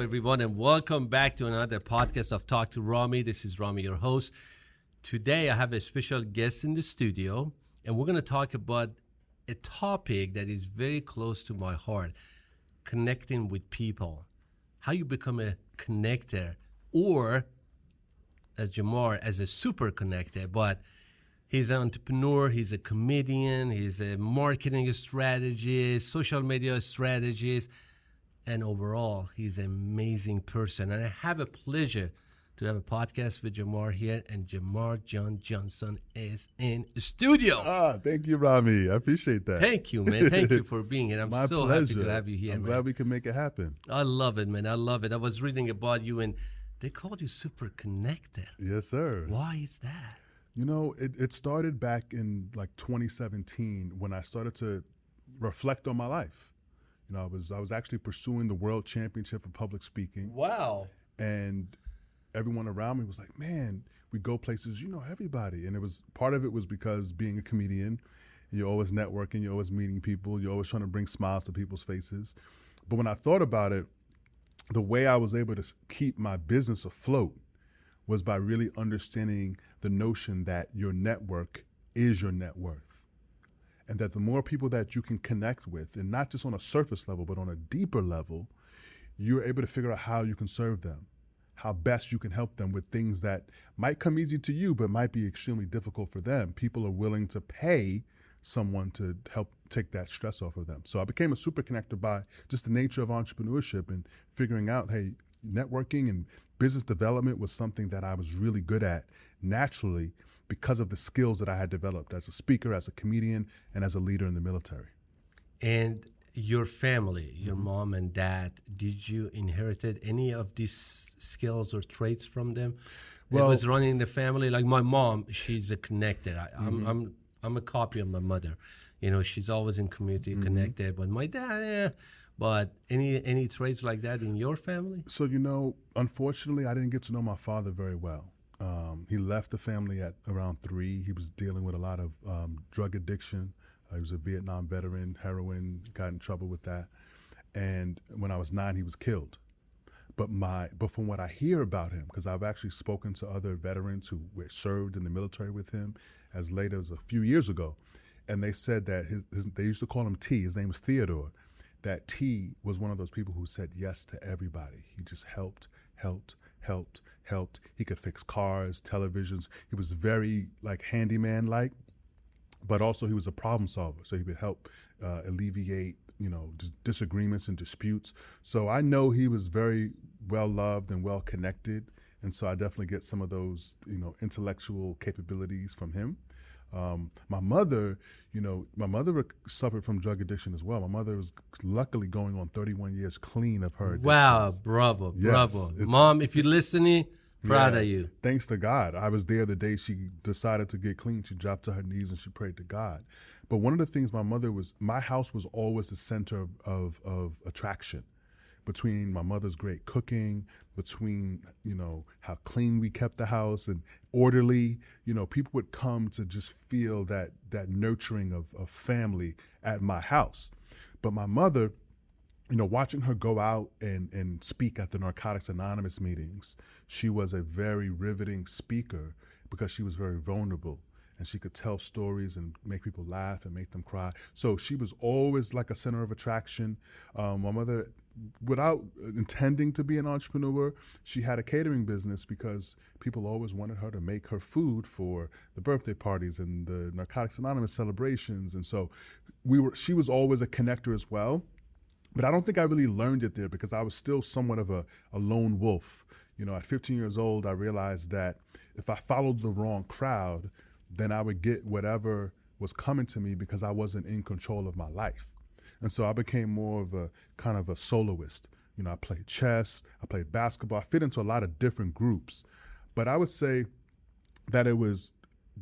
everyone, and welcome back to another podcast of Talk to Rami. This is Rami, your host. Today, I have a special guest in the studio, and we're going to talk about a topic that is very close to my heart, connecting with people, how you become a connector, or as Jamarr, as a super connector. But he's an entrepreneur, he's a comedian, he's a marketing strategist, social media strategist, and overall, he's an amazing person. And I have a pleasure to have a podcast with Jamarr here, and Jamarr John Johnson is in the studio. Thank you, Rami. I appreciate that. Thank you, man. Thank you for being here. I'm My so pleasure. happy to have you here, I'm man. glad we can make it happen. I love it, man. I love it. I was reading about you, and they called you super connected. Yes, sir. Why is that? You know, it started back in like 2017 when I started to reflect on my life. You know, I was actually pursuing the world championship for public speaking. Wow. And everyone around me was like, man, we go places, you know everybody. And part of it was because being a comedian, you're always networking, you're always meeting people, you're always trying to bring smiles to people's faces. But when I thought about it, the way I was able to keep my business afloat was by really understanding the notion that your network is your net worth. And that the more people that you can connect with, and not just on a surface level, but on a deeper level, you're able to figure out how you can serve them, how best you can help them with things that might come easy to you, but might be extremely difficult for them. People are willing to pay someone to help take that stress off of them. So I became a super connector by just the nature of entrepreneurship and figuring out, hey, networking and business development was something that I was really good at naturally because of the skills that I had developed as a speaker, as a comedian, and as a leader in the military. And your family, your mom and dad, did you inherited any of these skills or traits from them? Well, it was running the family. Like my mom, she's a connector. I'm a copy of my mother. You know, she's always in community connected. But my dad, yeah. But any traits like that in your family? So, you know, unfortunately, I didn't get to know my father very well. He left the family at around 3. He was dealing with a lot of drug addiction. He was a Vietnam veteran, heroin, got in trouble with that. And when I was 9, he was killed. But from what I hear about him, because I've actually spoken to other veterans who served in the military with him as late as a few years ago, and they said that they used to call him T. His name was Theodore. That T was one of those people who said yes to everybody. He just helped. He could fix cars, televisions. He was very like handyman-like, but also he was a problem solver. So he would help alleviate, you know, disagreements and disputes. So I know he was very well loved and well connected. And so I definitely get some of those, you know, intellectual capabilities from him. My mother suffered from drug addiction as well. My mother was luckily going on 31 years clean of her addictions. Wow, bravo. Mom, if you're listening, proud of you. Thanks to God. I was there the day she decided to get clean. She dropped to her knees and she prayed to God. But one of the things my house was always the center of attraction. Between my mother's great cooking, between, you know, how clean we kept the house and orderly, you know, people would come to just feel that nurturing of family at my house. But my mother, you know, watching her go out and speak at the Narcotics Anonymous meetings, she was a very riveting speaker because she was very vulnerable. And she could tell stories and make people laugh and make them cry. So she was always like a center of attraction. My mother, without intending to be an entrepreneur, she had a catering business because people always wanted her to make her food for the birthday parties and the Narcotics Anonymous celebrations. And so she was always a connector as well. But I don't think I really learned it there because I was still somewhat of a lone wolf. You know, at 15 years old, I realized that if I followed the wrong crowd, then I would get whatever was coming to me because I wasn't in control of my life. And so I became more of a kind of a soloist. You know, I played chess, I played basketball, I fit into a lot of different groups. But I would say that it was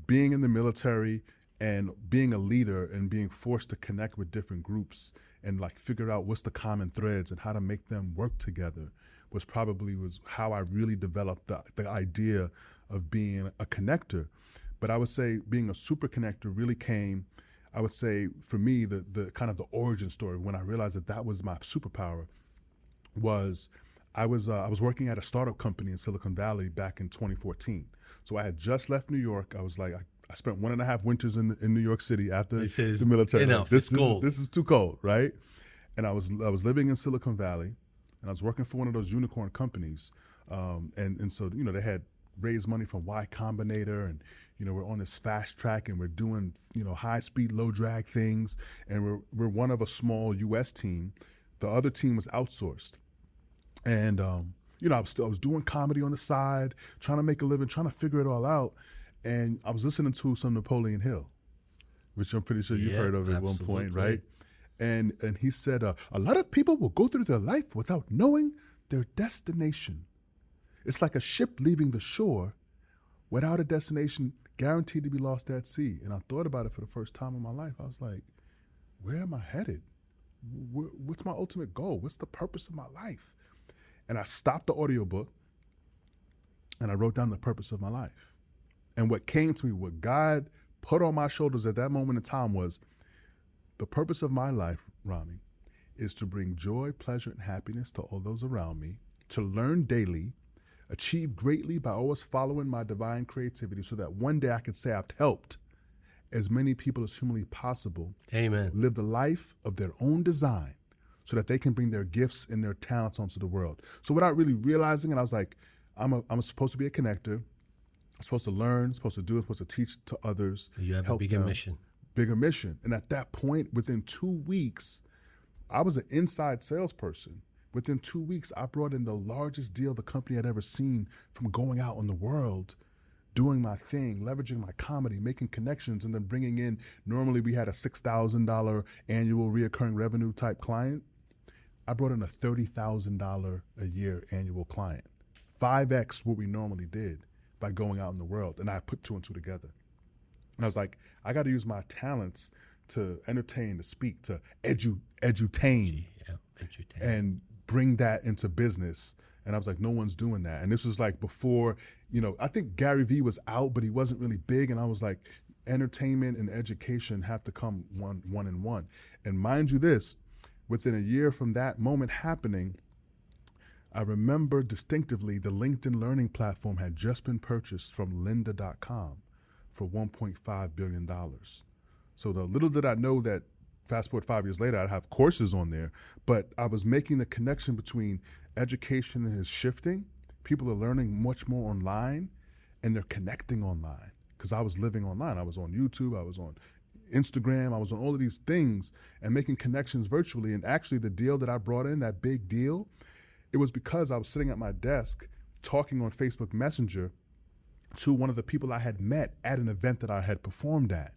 being in the military and being a leader and being forced to connect with different groups and like figure out what's the common threads and how to make them work together was how I really developed the idea of being a connector. But I would say being a super connector really came, I would say for me, the kind of the origin story when I realized that was my superpower was I was working at a startup company in Silicon Valley back in 2014. So I had just left New York. I was like, I spent 1.5 winters in New York City after the military. Enough. This cold. This is too cold, right? And I was living in Silicon Valley, and I was working for one of those unicorn companies. And so, you know, they had raised money from Y Combinator, and, you know, we're on this fast track, and we're doing, you know, high speed, low drag things. And we're one of a small US team. The other team was outsourced. And, you know, I was doing comedy on the side, trying to make a living, trying to figure it all out. And I was listening to some Napoleon Hill, which I'm pretty sure you heard of at one point, right? And he said, a lot of people will go through their life without knowing their destination. It's like a ship leaving the shore without a destination, guaranteed to be lost at sea. And I thought about it for the first time in my life. I was like, where am I headed? What's my ultimate goal? What's the purpose of my life? And I stopped the audiobook and I wrote down the purpose of my life. And what came to me, what God put on my shoulders at that moment in time was, the purpose of my life, Rami, is to bring joy, pleasure, and happiness to all those around me, to learn daily, achieve greatly by always following my divine creativity so that one day I could say I've helped as many people as humanly possible. Amen. Live the life of their own design so that they can bring their gifts and their talents onto the world. So without really realizing it, I was like, I'm supposed to be a connector. I'm supposed to learn, supposed to do, I'm supposed to teach to others. You have a bigger mission. Bigger mission. And at that point, within 2 weeks, I was an inside salesperson. Within 2 weeks, I brought in the largest deal the company had ever seen from going out in the world, doing my thing, leveraging my comedy, making connections, and then bringing in, normally we had a $6,000 annual reoccurring revenue type client. I brought in a $30,000 a year annual client, 5X what we normally did by going out in the world. And I put 2 and 2 together. And I was like, I got to use my talents to entertain, to speak, to edutain, and bring that into business. And I was like, no one's doing that. And this was like before, you know, I think Gary Vee was out, but he wasn't really big. And I was like, entertainment and education have to come one in one. And mind you this, within a year from that moment happening, I remember distinctively the LinkedIn learning platform had just been purchased from lynda.com for $1.5 billion. So the little did I know that fast forward 5 years later, I'd have courses on there, but I was making the connection between education is shifting. People are learning much more online, and they're connecting online because I was living online. I was on YouTube, I was on Instagram, I was on all of these things and making connections virtually. And actually the deal that I brought in, that big deal, it was because I was sitting at my desk talking on Facebook Messenger to one of the people I had met at an event that I had performed at.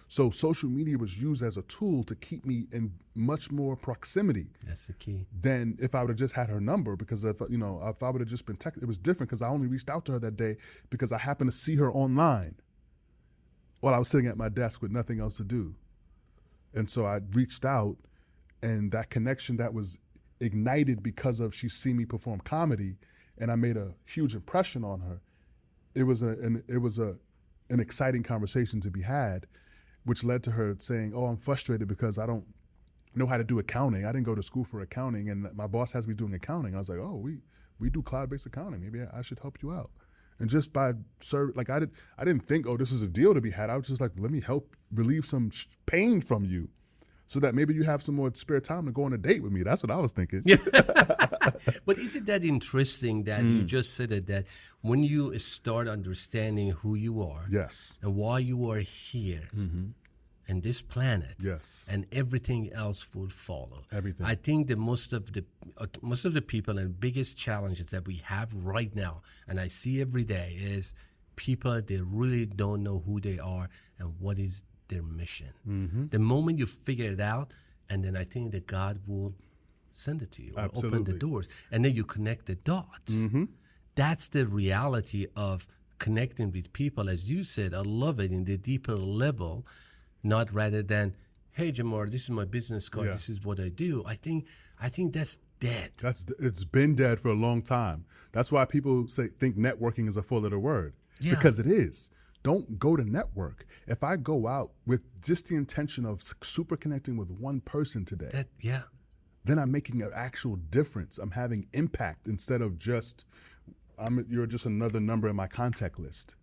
So social media was used as a tool to keep me in much more proximity. That's the key. Than if I would have just had her number, because if I would have just been texting, it was different because I only reached out to her that day because I happened to see her online while I was sitting at my desk with nothing else to do. And so I reached out, and that connection that was ignited because of she seen me perform comedy, and I made a huge impression on her. It was an exciting conversation to be had, which led to her saying, "Oh, I'm frustrated because I don't know how to do accounting. I didn't go to school for accounting, and my boss has me doing accounting." I was like, "Oh, we do cloud-based accounting. Maybe I should help you out." And just by like I didn't think, "Oh, this is a deal to be had." I was just like, "Let me help relieve some pain from you, so that maybe you have some more spare time to go on a date with me." That's what I was thinking. Yeah. But isn't that interesting that you just said it, that when you start understanding who you are, yes, and why you are here, and this planet, yes, and everything else will follow. Everything. I think that most of the people and biggest challenges that we have right now, and I see every day, is people, they really don't know who they are and what is their mission. The moment you figure it out, and then I think that God will send it to you, or open the doors, and then you connect the dots. That's the reality of connecting with people. As you said, I love it in the deeper level, not rather than, "Hey, Jamarr, this is my business card. This is what I do." I think that's dead. It's been dead for a long time. That's why people think networking is a four-letter word, because it is. Don't go to network. If I go out with just the intention of super connecting with one person today, then I'm making an actual difference. I'm having impact instead of just, you're just another number in my contact list.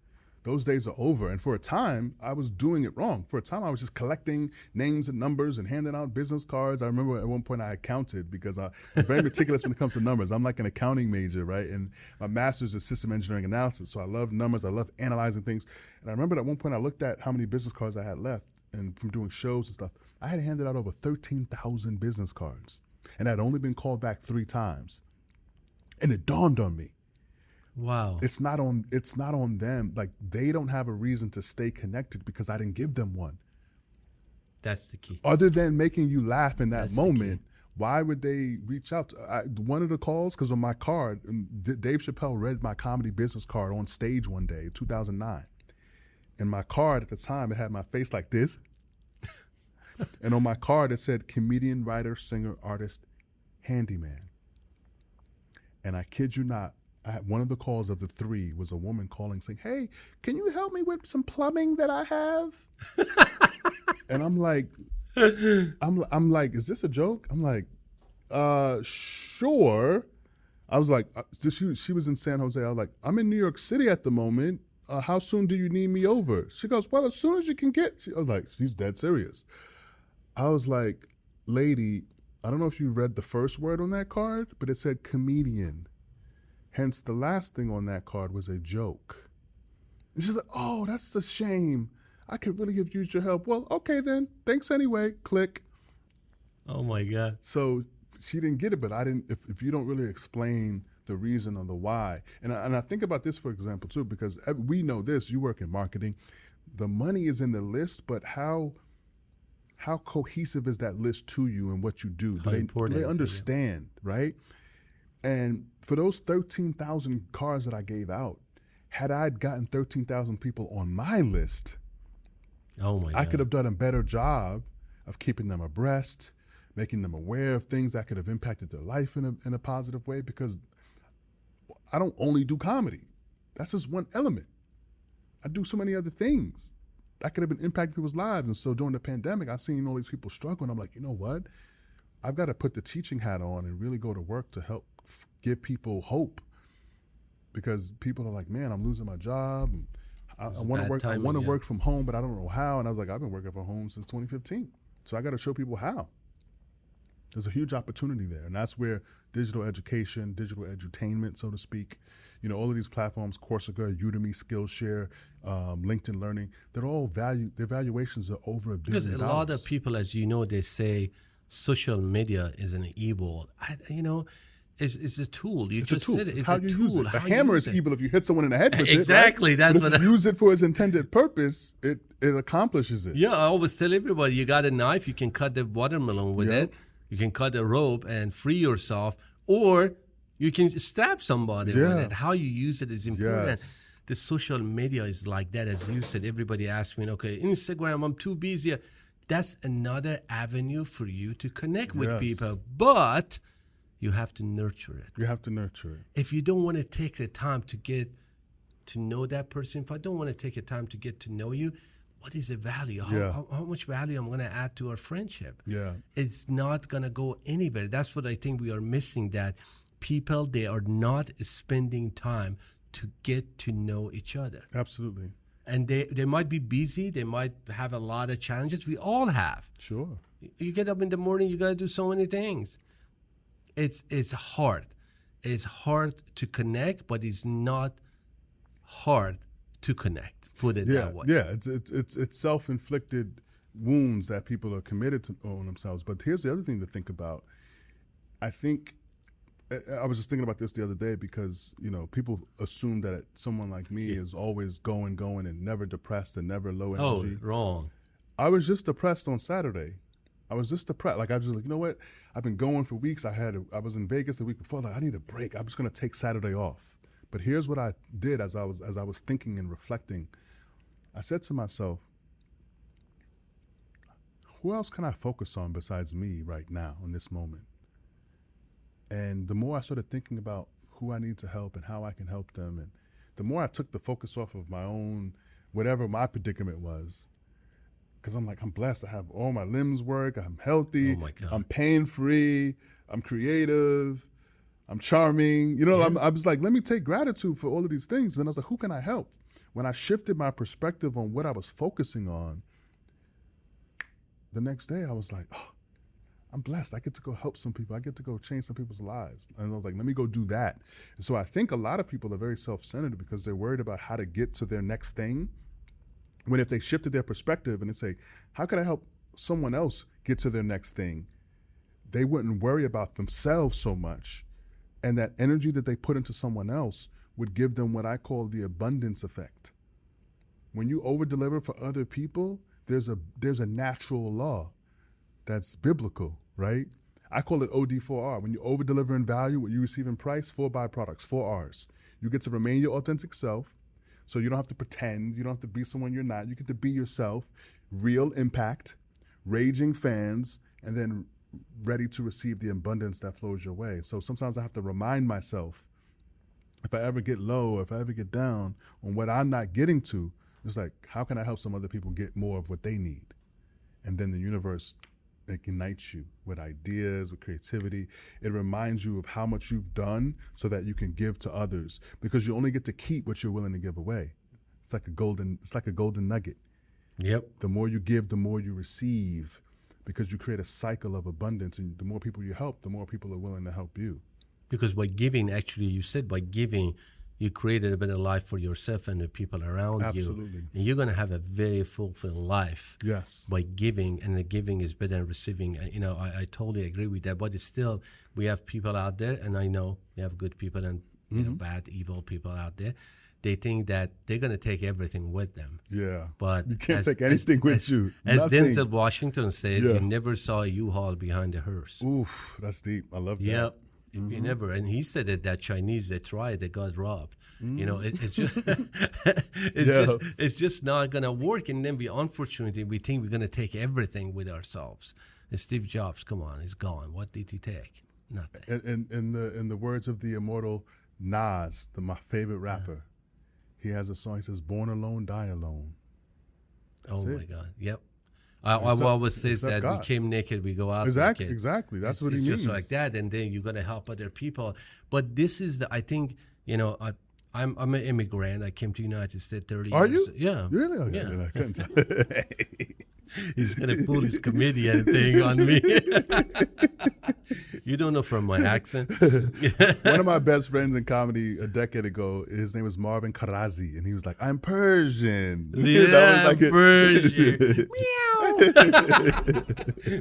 Those days are over. And for a time, I was doing it wrong. For a time, I was just collecting names and numbers and handing out business cards. I remember at one point I had counted because I'm very meticulous when it comes to numbers. I'm like an accounting major, right? And my master's is system engineering analysis. So I love numbers. I love analyzing things. And I remember at one point I looked at how many business cards I had left. And from doing shows and stuff, I had handed out over 13,000 business cards. And I'd only been called back 3 times. And it dawned on me. Wow. It's not on them. Like, they don't have a reason to stay connected because I didn't give them one. That's the key. Other than making you laugh in that moment, why would they reach out? One of the calls, because on my card, Dave Chappelle read my comedy business card on stage one day, 2009. And my card at the time, it had my face like this. And on my card, it said comedian, writer, singer, artist, handyman. And I kid you not, one of the calls of the 3 was a woman calling saying, "Hey, can you help me with some plumbing that I have?" And I'm like, is this a joke? I'm like, sure. I was like, she was in San Jose. I was like, I'm in New York City at the moment. How soon do you need me over? She goes, well, as soon as you can get. I was like, she's dead serious. I was like, lady, I don't know if you read the first word on that card, but it said comedian. Hence, the last thing on that card was a joke. And she's like, oh, that's a shame. I could really have used your help. Well, okay then. Thanks anyway. Click. Oh my God. So she didn't get it, but I didn't. If you don't really explain the reason or the why, and I think about this, for example, too, because we know this. You work in marketing. The money is in the list, but how cohesive is that list to you and what you do? Do they understand, right? And for those 13,000 cards that I gave out, had I gotten 13,000 people on my list, oh my God, I could have done a better job of keeping them abreast, making them aware of things that could have impacted their life in a positive way, because I don't only do comedy. That's just one element. I do so many other things that could have been impacting people's lives. And so during the pandemic, I seen all these people struggle, and I'm like, you know what? I've got to put the teaching hat on and really go to work to help give people hope, because people are like, man, I'm losing my job. And I want to work. I want to work from home, but I don't know how. And I was like, I've been working from home since 2015, so I got to show people how. There's a huge opportunity there, and that's where digital education, digital edutainment, so to speak, all of these platforms, Coursera, Udemy, Skillshare, LinkedIn Learning, they're all their valuations are over $1 billion. Because a lot of people, as you know, they say social media is an evil. It's a tool. It's a tool. It's how you use it. A hammer is evil if you hit someone in the head with it. Exactly. Right? That's but if you use it for its intended purpose, it accomplishes it. Yeah, I always tell everybody, you got a knife, you can cut the watermelon with it. You can cut a rope and free yourself, or you can stab somebody with it. How you use it is important. Yes. The social media is like that, as you said. Everybody asks me, okay, Instagram, I'm too busy. That's another avenue for you to connect with people, but you have to nurture it. You have to nurture it. If you don't want to take the time to get to know that person, if I don't want to take the time to get to know you, what is the value? How much value I'm going to add to our friendship? Yeah. It's not going to go anywhere. That's what I think we are missing, that people, they are not spending time to get to know each other. Absolutely. And they might be busy. They might have a lot of challenges. We all have. Sure. You get up in the morning, you got to do so many things. It's hard. It's hard to connect, but it's not hard to connect. Put it that way. Yeah, it's self-inflicted wounds that people are committed to on themselves. But here's the other thing to think about. I think I was just thinking about this the other day, because people assume that someone like me is always going and never depressed and never low energy. Oh, wrong. I was just depressed on Saturday. I was just depressed. Like, I was just like, you know what? I've been going for weeks. I was in Vegas the week before. Like, I need a break. I'm just gonna take Saturday off. But here's what I did as I was thinking and reflecting. I said to myself, who else can I focus on besides me right now in this moment? And the more I started thinking about who I need to help and how I can help them, and the more I took the focus off of my own, whatever my predicament was, because I'm like, I'm blessed. I have all my limbs work. I'm healthy. Oh my God. I'm pain free. I'm creative. I'm charming. You know, I was like, let me take gratitude for all of these things. And I was like, who can I help? When I shifted my perspective on what I was focusing on, the next day I was like, oh, I'm blessed. I get to go help some people. I get to go change some people's lives. And I was like, let me go do that. And so I think a lot of people are very self-centered because they're worried about how to get to their next thing. When if they shifted their perspective and they say, how can I help someone else get to their next thing? They wouldn't worry about themselves so much. And that energy that they put into someone else would give them what I call the abundance effect. When you over-deliver for other people, there's a natural law that's biblical, right? I call it OD4R. When you over-deliver in value, what you receive in price, 4 byproducts, 4 Rs. You get to remain your authentic self, so you don't have to pretend, you don't have to be someone you're not. You get to be yourself, real impact, raging fans, and then ready to receive the abundance that flows your way. So sometimes I have to remind myself, if I ever get low, if I ever get down on what I'm not getting to, it's like, how can I help some other people get more of what they need? And then the universe ignites you with ideas, with creativity. It reminds you of how much you've done so that you can give to others, because you only get to keep what you're willing to give away. It's like a golden nugget. Yep. The more you give, the more you receive, because you create a cycle of abundance, and the more people you help, the more people are willing to help you. Because by giving, actually, you said by giving, you created a better life for yourself and the people around you. Absolutely. And you're going to have a very fulfilled life. Yes. By giving, and the giving is better than receiving. You know, I totally agree with that. But it's still, we have people out there, and I know we have good people and you know, bad, evil people out there. They think that they're going to take everything with them. Yeah. But you can't take anything with you. As Nothing. Denzel Washington says, you never saw a U-Haul behind a hearse. Oof, that's deep. I love that. Yep. You never, and he said that Chinese, they tried, they got robbed. You know, it's just, it's just not gonna work. And then unfortunately, we think we're gonna take everything with ourselves. And Steve Jobs, come on, he's gone. What did he take? Nothing. And in the words of the immortal Nas, my favorite rapper, he has a song. He says, "Born alone, die alone." That's my God. Yep. I always says that God. we came naked, we go out Exactly, naked. exactly. That's what he means. It's means. just like that, and then you're gonna help other people. But this is I think, you know, I'm an immigrant. I came to the United States 30 years. Are you? Yeah. Really? Okay. Yeah. I couldn't tell. He's gonna pull his comedian thing on me. You don't know from my accent. One of my best friends in comedy a decade ago, his name was Marvin Karazi, and he was like, "I'm Persian." Yeah, that was like Persian. Meow.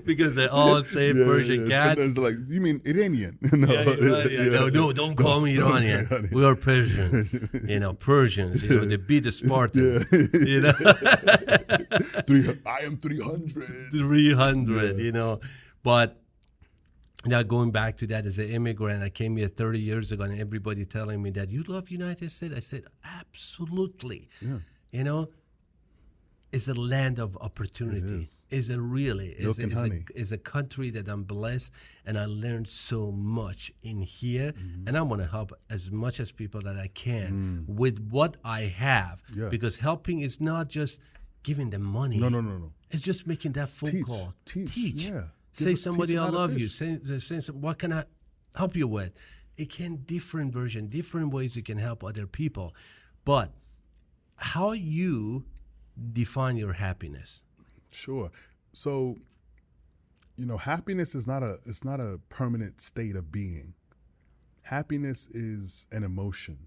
Because they all say Persian cats. It's like, you mean Iranian? No, don't call me Iranian. We are Persians. You know, Persians. You know, they beat the Spartans. You know, I am 300. 300. You know, but. Now, going back to that, as an immigrant, I came here 30 years ago, and everybody telling me that you love United States. I said, absolutely. Yeah. You know, it's a land of opportunity. It's a really, it's a country that I'm blessed, and I learned so much in here, and I want to help as much as people that I can with what I have, because helping is not just giving them money. No. It's just making that phone call. Teach. Yeah. Say somebody I love you. Say what can I help you with? It can different ways you can help other people. But how you define your happiness? Sure. So, you know, happiness is not a permanent state of being. Happiness is an emotion.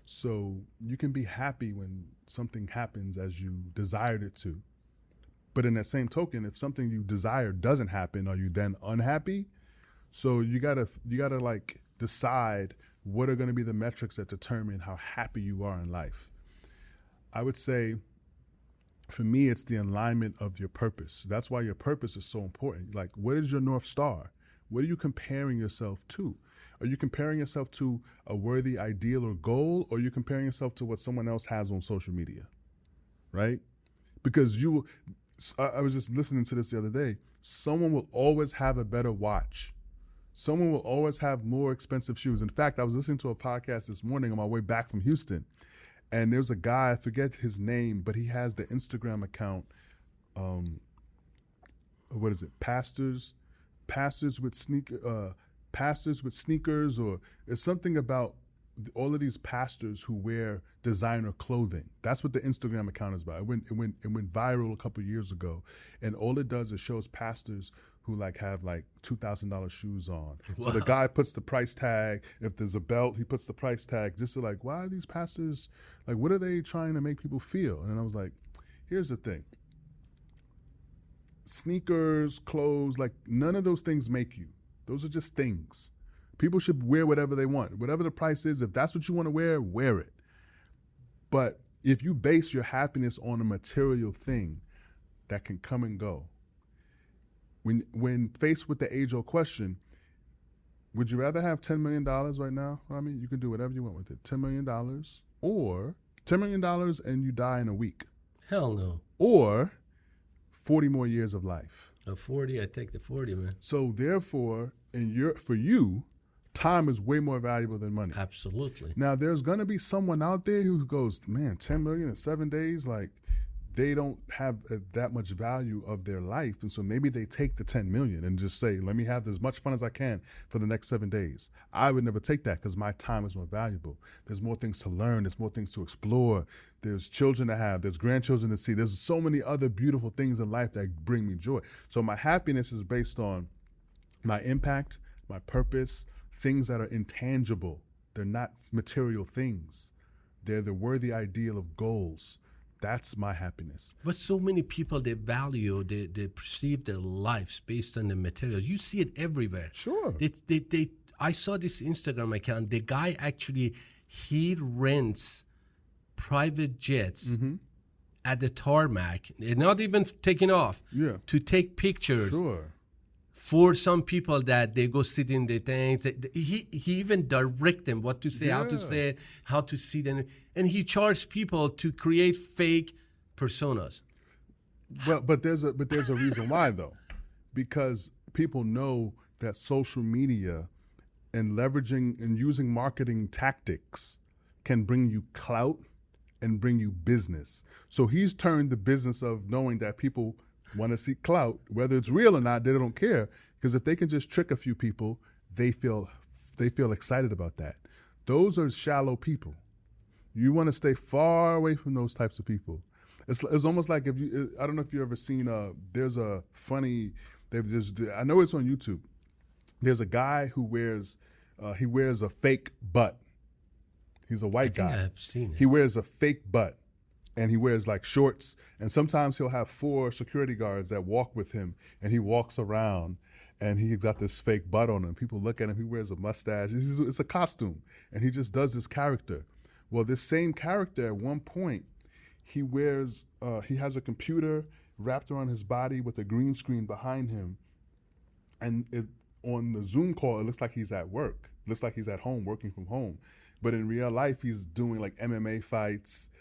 So you can be happy when something happens as you desired it to. But in that same token, if something you desire doesn't happen, are you then unhappy? So you gotta like decide what are gonna be the metrics that determine how happy you are in life. I would say, for me, it's the alignment of your purpose. That's why your purpose is so important. Like, what is your North Star? What are you comparing yourself to? Are you comparing yourself to a worthy ideal or goal, or are you comparing yourself to what someone else has on social media, right? Because I was just listening to this the other day. Someone will always have a better watch. Someone will always have more expensive shoes. In fact, I was listening to a podcast this morning on my way back from Houston, and there was a guy, I forget his name, but he has the Instagram account what is it? Pastors with sneakers, or it's something about all of these pastors who wear designer clothing. That's what the Instagram account is about. It went viral a couple years ago, and all it does is shows pastors who have $2,000 shoes on. Wow. So the guy puts the price tag. If there's a belt, he puts the price tag. Just to why are these pastors what are they trying to make people feel? And I was like, here's the thing. Sneakers, clothes, none of those things make you. Those are just things. People should wear whatever they want. Whatever the price is, if that's what you want to wear it. But if you base your happiness on a material thing that can come and go, when faced with the age-old question, would you rather have $10 million right now, Rami? You can do whatever you want with it. $10 million or $10 million and you die in a week. Hell no. Or 40 more years of life. 40, I take the 40, man. So therefore, for you, time is way more valuable than money. Absolutely. Now, there's going to be someone out there who goes, man, 10 million in 7 days, they don't have that much value of their life. And so maybe they take the 10 million and just say, let me have as much fun as I can for the next 7 days. I would never take that because my time is more valuable. There's more things to learn. There's more things to explore. There's children to have. There's grandchildren to see. There's so many other beautiful things in life that bring me joy. So my happiness is based on my impact, my purpose, things that are intangible. They're not material things. They're the worthy ideal of goals. That's my happiness. But so many people, they perceive their lives based on the materials. You see it everywhere. Sure. I saw this Instagram account. The guy actually, he rents private jets at the tarmac. They're not even taking off. Yeah. To take pictures. Sure. For some people that they go sit in the things, he even direct them what to say, how to say it, how to see them, and he charged people to create fake personas. Well, but there's a reason why though, because people know that social media and leveraging and using marketing tactics can bring you clout and bring you business. So he's turned the business of knowing that people want to see clout, whether it's real or not, they don't care. Because if they can just trick a few people, they feel excited about that. Those are shallow people. You want to stay far away from those types of people. It's almost like I don't know if you've ever seen there's a funny, I know it's on YouTube. There's a guy who wears a fake butt. He's a white guy. I think I've seen it. He wears a fake butt. And he wears shorts, and sometimes he'll have 4 security guards that walk with him, and he walks around, and he's got this fake butt on him. People look at him, he wears a mustache. It's a costume, and he just does this character. Well, this same character, at one point, he has a computer wrapped around his body with a green screen behind him, and on the Zoom call, it looks like he's at work. It looks like he's at home, working from home. But in real life, he's doing MMA fights.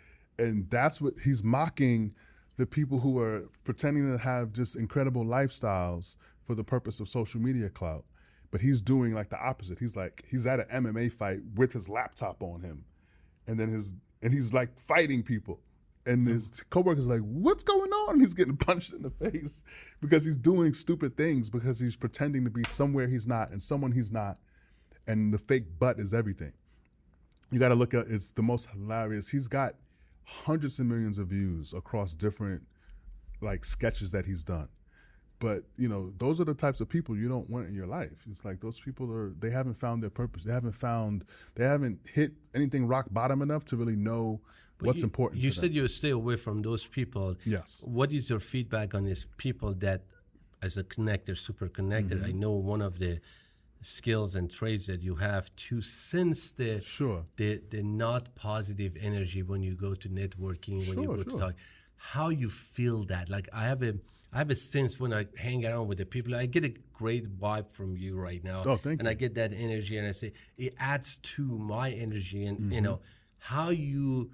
And that's what he's mocking, the people who are pretending to have just incredible lifestyles for the purpose of social media clout. But he's doing the opposite. He's at an MMA fight with his laptop on him. And then he's fighting people. And his coworkers are what's going on? And he's getting punched in the face because he's doing stupid things, because he's pretending to be somewhere he's not and someone he's not. And the fake butt is everything. You got to look at, it's the most hilarious. He's got hundreds of millions of views across different sketches that he's done. But those are the types of people you don't want in your life. It's those people they haven't found their purpose. They haven't hit anything rock bottom enough to really know what's important to them. You said you stay away from those people. Yes. What is your feedback on these people that, as a connector, super connector, I know one of the skills and traits that you have to sense the not positive energy when you go to networking, when you go to talk, how you feel that. I have a sense when I hang around with the people. I get a great vibe from you right now. Oh, thank you. And I get that energy, and I say it adds to my energy. And how you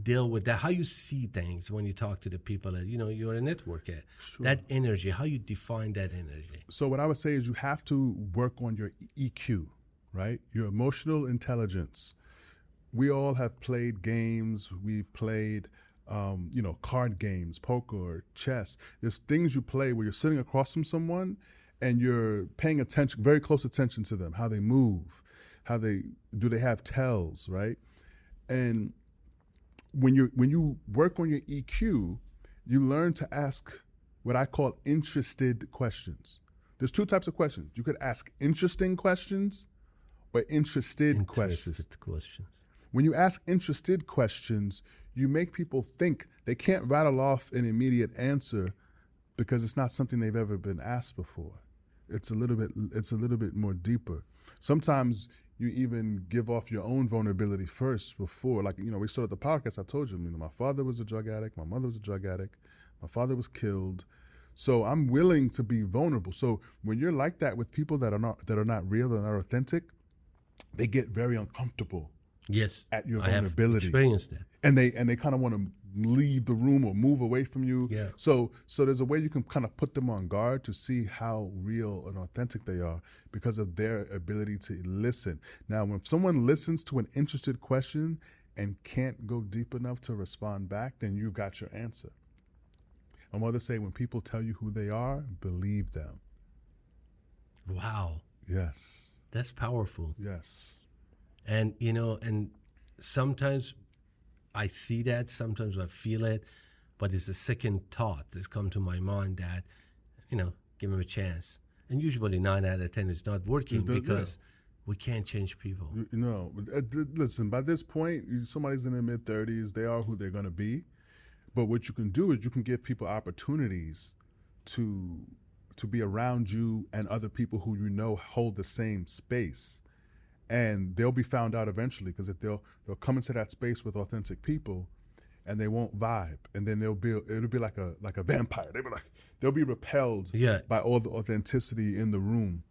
deal with that, how you see things when you talk to the people that you're a networker. Sure. That energy, how you define that energy. So what I would say is you have to work on your EQ, right? Your emotional intelligence. We all have played games. We've played card games, poker, or chess. There's things you play where you're sitting across from someone and you're paying attention, very close attention to them, how they move, do they have tells, right? And when you work on your EQ, you learn to ask what I call interested questions. There's two types of questions. You could ask interesting questions or interested questions. When you ask interested questions, you make people think. They can't rattle off an immediate answer because it's not something they've ever been asked before. It's a little bit more deeper. Sometimes you even give off your own vulnerability first before, we started the podcast. I told you, my father was a drug addict, my mother was a drug addict, my father was killed. So I'm willing to be vulnerable. So when you're like that with people that are not real and are authentic, they get very uncomfortable. Yes, at your vulnerability. I have experienced that. And they kind of want to leave the room or move away from you. Yeah. So there's a way you can kind of put them on guard to see how real and authentic they are because of their ability to listen. Now, when someone listens to an interested question and can't go deep enough to respond back, then you've got your answer. My mother say, when people tell you who they are, believe them. Wow. Yes. That's powerful. Yes. And, and sometimes I see that, sometimes I feel it, but it's a second thought that's come to my mind that, give them a chance. And usually 9 out of 10 is not working because we can't change people. Listen, by this point, somebody's in their mid-30s, they are who they're going to be. But what you can do is you can give people opportunities to be around you and other people who hold the same space. And they'll be found out eventually because they'll come into that space with authentic people, and they won't vibe, and then it'll be like a vampire. They'll be repelled by all the authenticity in the room,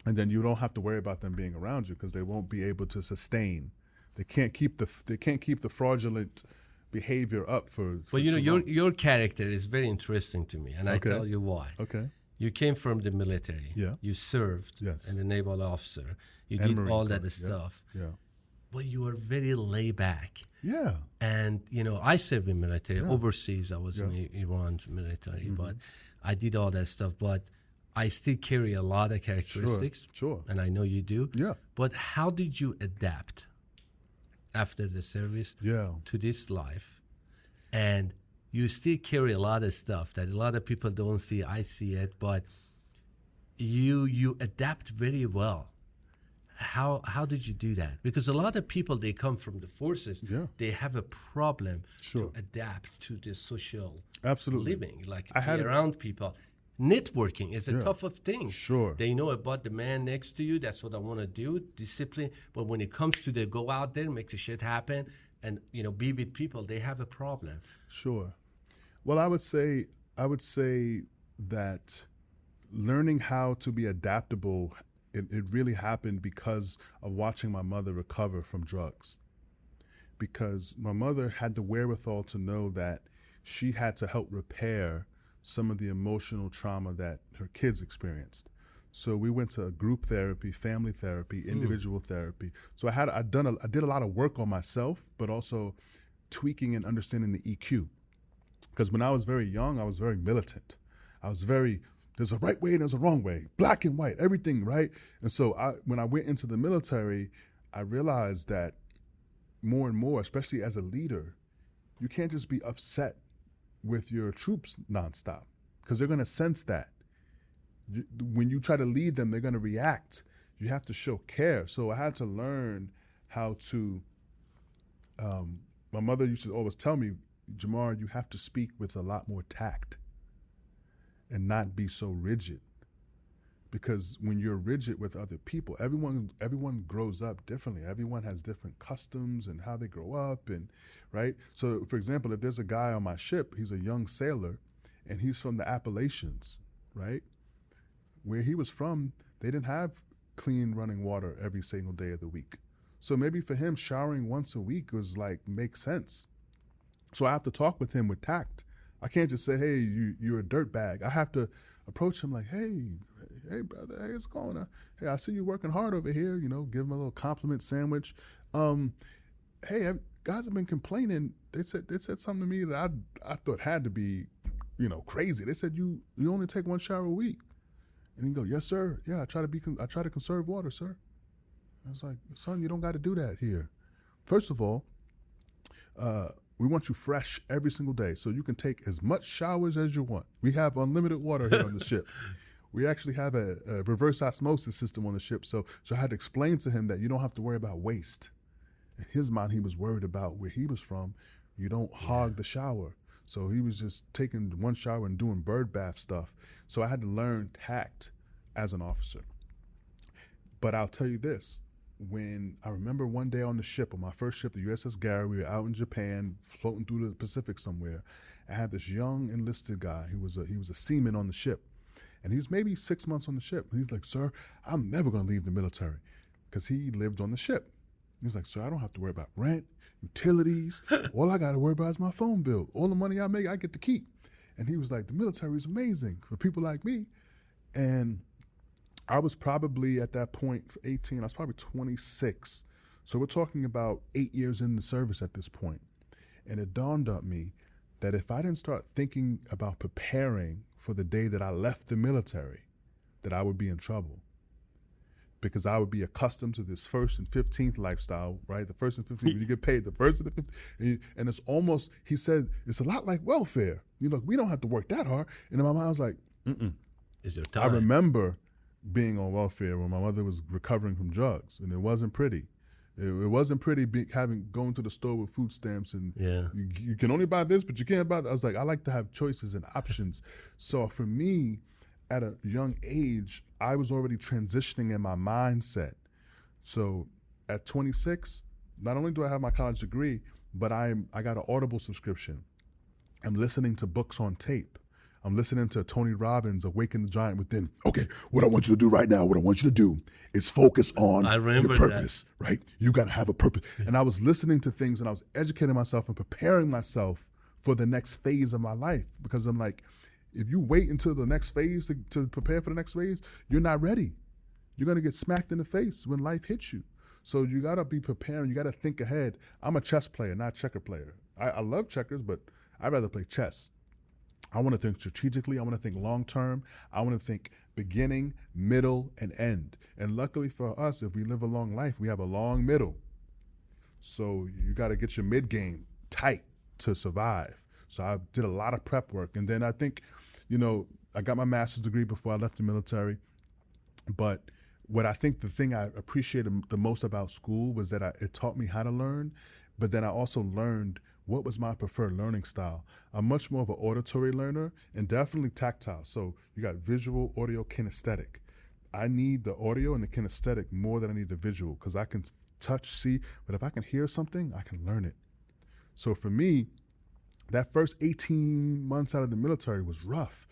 and then you don't have to worry about them being around you because they won't be able to sustain. They can't keep the fraudulent behavior up for. But your character is very interesting to me, and I tell you why. Okay. You came from the military. Yeah. You served as a naval officer. You did Marine all that Corps. stuff. Yeah. But you were very laid back. Yeah. And, I served in military. Overseas, I was in Iran's military. But I did all that stuff. But I still carry a lot of characteristics. Sure. And I know you do. Yeah. But how did you adapt after the service to this life? And you still carry a lot of stuff that a lot of people don't see. I see it, but you adapt very well. How did you do that? Because a lot of people, they come from the forces. Yeah. They have a problem to adapt to the social living, around people. Networking is a tough of thing. Sure. They know about the man next to you. That's what I want to do. Discipline. But when it comes to the go out there, make the shit happen, and be with people, they have a problem. Sure. Well, I would say that learning how to be adaptable, it really happened because of watching my mother recover from drugs. Because my mother had the wherewithal to know that she had to help repair some of the emotional trauma that her kids experienced. So we went to group therapy, family therapy, individual therapy. So I did a lot of work on myself, but also tweaking and understanding the EQ. Because when I was very young, I was very militant. There's a right way and there's a wrong way, black and white, everything, right? And so when I went into the military, I realized that more and more, especially as a leader, you can't just be upset with your troops nonstop because they're going to sense that. When you try to lead them, they're going to react. You have to show care. So I had to learn how to, my mother used to always tell me, Jamarr, you have to speak with a lot more tact and not be so rigid. Because when you're rigid with other people, everyone grows up differently. Everyone has different customs and how they grow up, and right? So, for example, if there's a guy on my ship, he's a young sailor, and he's from the Appalachians, right? Where he was from, they didn't have clean running water every single day of the week. So maybe for him, showering once a week was makes sense. So I have to talk with him with tact. I can't just say, hey, you're a dirtbag. I have to approach him like, hey brother, hey, what's going on? Hey, I see you working hard over here, give him a little compliment sandwich. And hey, guys have been complaining. They said something to me that I thought had to be, crazy. They said you only take 1 shower a week. And he go, yes, sir. Yeah, I try to conserve water, sir. I was like, son, you don't got to do that here. First of all, we want you fresh every single day, so you can take as much showers as you want. We have unlimited water here on the ship. We actually have a reverse osmosis system on the ship, so I had to explain to him that you don't have to worry about waste. In his mind, he was worried about where he was from. You don't hog the shower. So he was just taking 1 shower and doing bird bath stuff. So I had to learn tact as an officer. But I'll tell you this. When I remember one day on the ship, on my first ship, the USS Gary, we were out in Japan, floating through the Pacific somewhere. I had this young enlisted guy. He was a seaman on the ship. And he was maybe 6 months on the ship. And he's like, sir, I'm never going to leave the military. Because he lived on the ship. He was like, sir, I don't have to worry about rent, utilities. All I got to worry about is my phone bill. All the money I make, I get to keep. And he was like, the military is amazing for people like me. And I was probably at that point, 18, I was probably 26. So we're talking about 8 years in the service at this point. And it dawned on me that if I didn't start thinking about preparing for the day that I left the military, that I would be in trouble. Because I would be accustomed to this 1st and 15th lifestyle, right? The 1st and 15th, you get paid the 1st and the 15th. And it's almost, he said, it's a lot like welfare. We don't have to work that hard. And in my mind, I was like, Is your time? I remember being on welfare when my mother was recovering from drugs, and it wasn't pretty. It wasn't pretty going to the store with food stamps, and you can only buy this, but you can't buy that. I was like, I like to have choices and options. So for me, at a young age, I was already transitioning in my mindset. So at 26, not only do I have my college degree, but I got an Audible subscription. I'm listening to books on tape. I'm listening to Tony Robbins, Awaken the Giant Within. Okay, what I want you to do right now, what I want you to do is focus on your purpose, right? You got to have a purpose. Yeah. And I was listening to things, and I was educating myself and preparing myself for the next phase of my life, because I'm like, if you wait until the next phase to prepare for the next phase, you're not ready. You're going to get smacked in the face when life hits you. So you got to be preparing. You got to think ahead. I'm a chess player, not a checker player. I love checkers, but I'd rather play chess. I want to think strategically. I want to think long-term. I want to think beginning, middle, and end. And luckily for us, if we live a long life, we have a long middle. So you got to get your mid-game tight to survive. So I did a lot of prep work. And then I think, I got my master's degree before I left the military. But what I think the thing I appreciated the most about school was that it taught me how to learn. But then I also learned what was my preferred learning style. I'm much more of an auditory learner and definitely tactile. So you got visual, audio, kinesthetic. I need the audio and the kinesthetic more than I need the visual, because I can touch, see, but if I can hear something, I can learn it. So for me, that first 18 months out of the military was rough,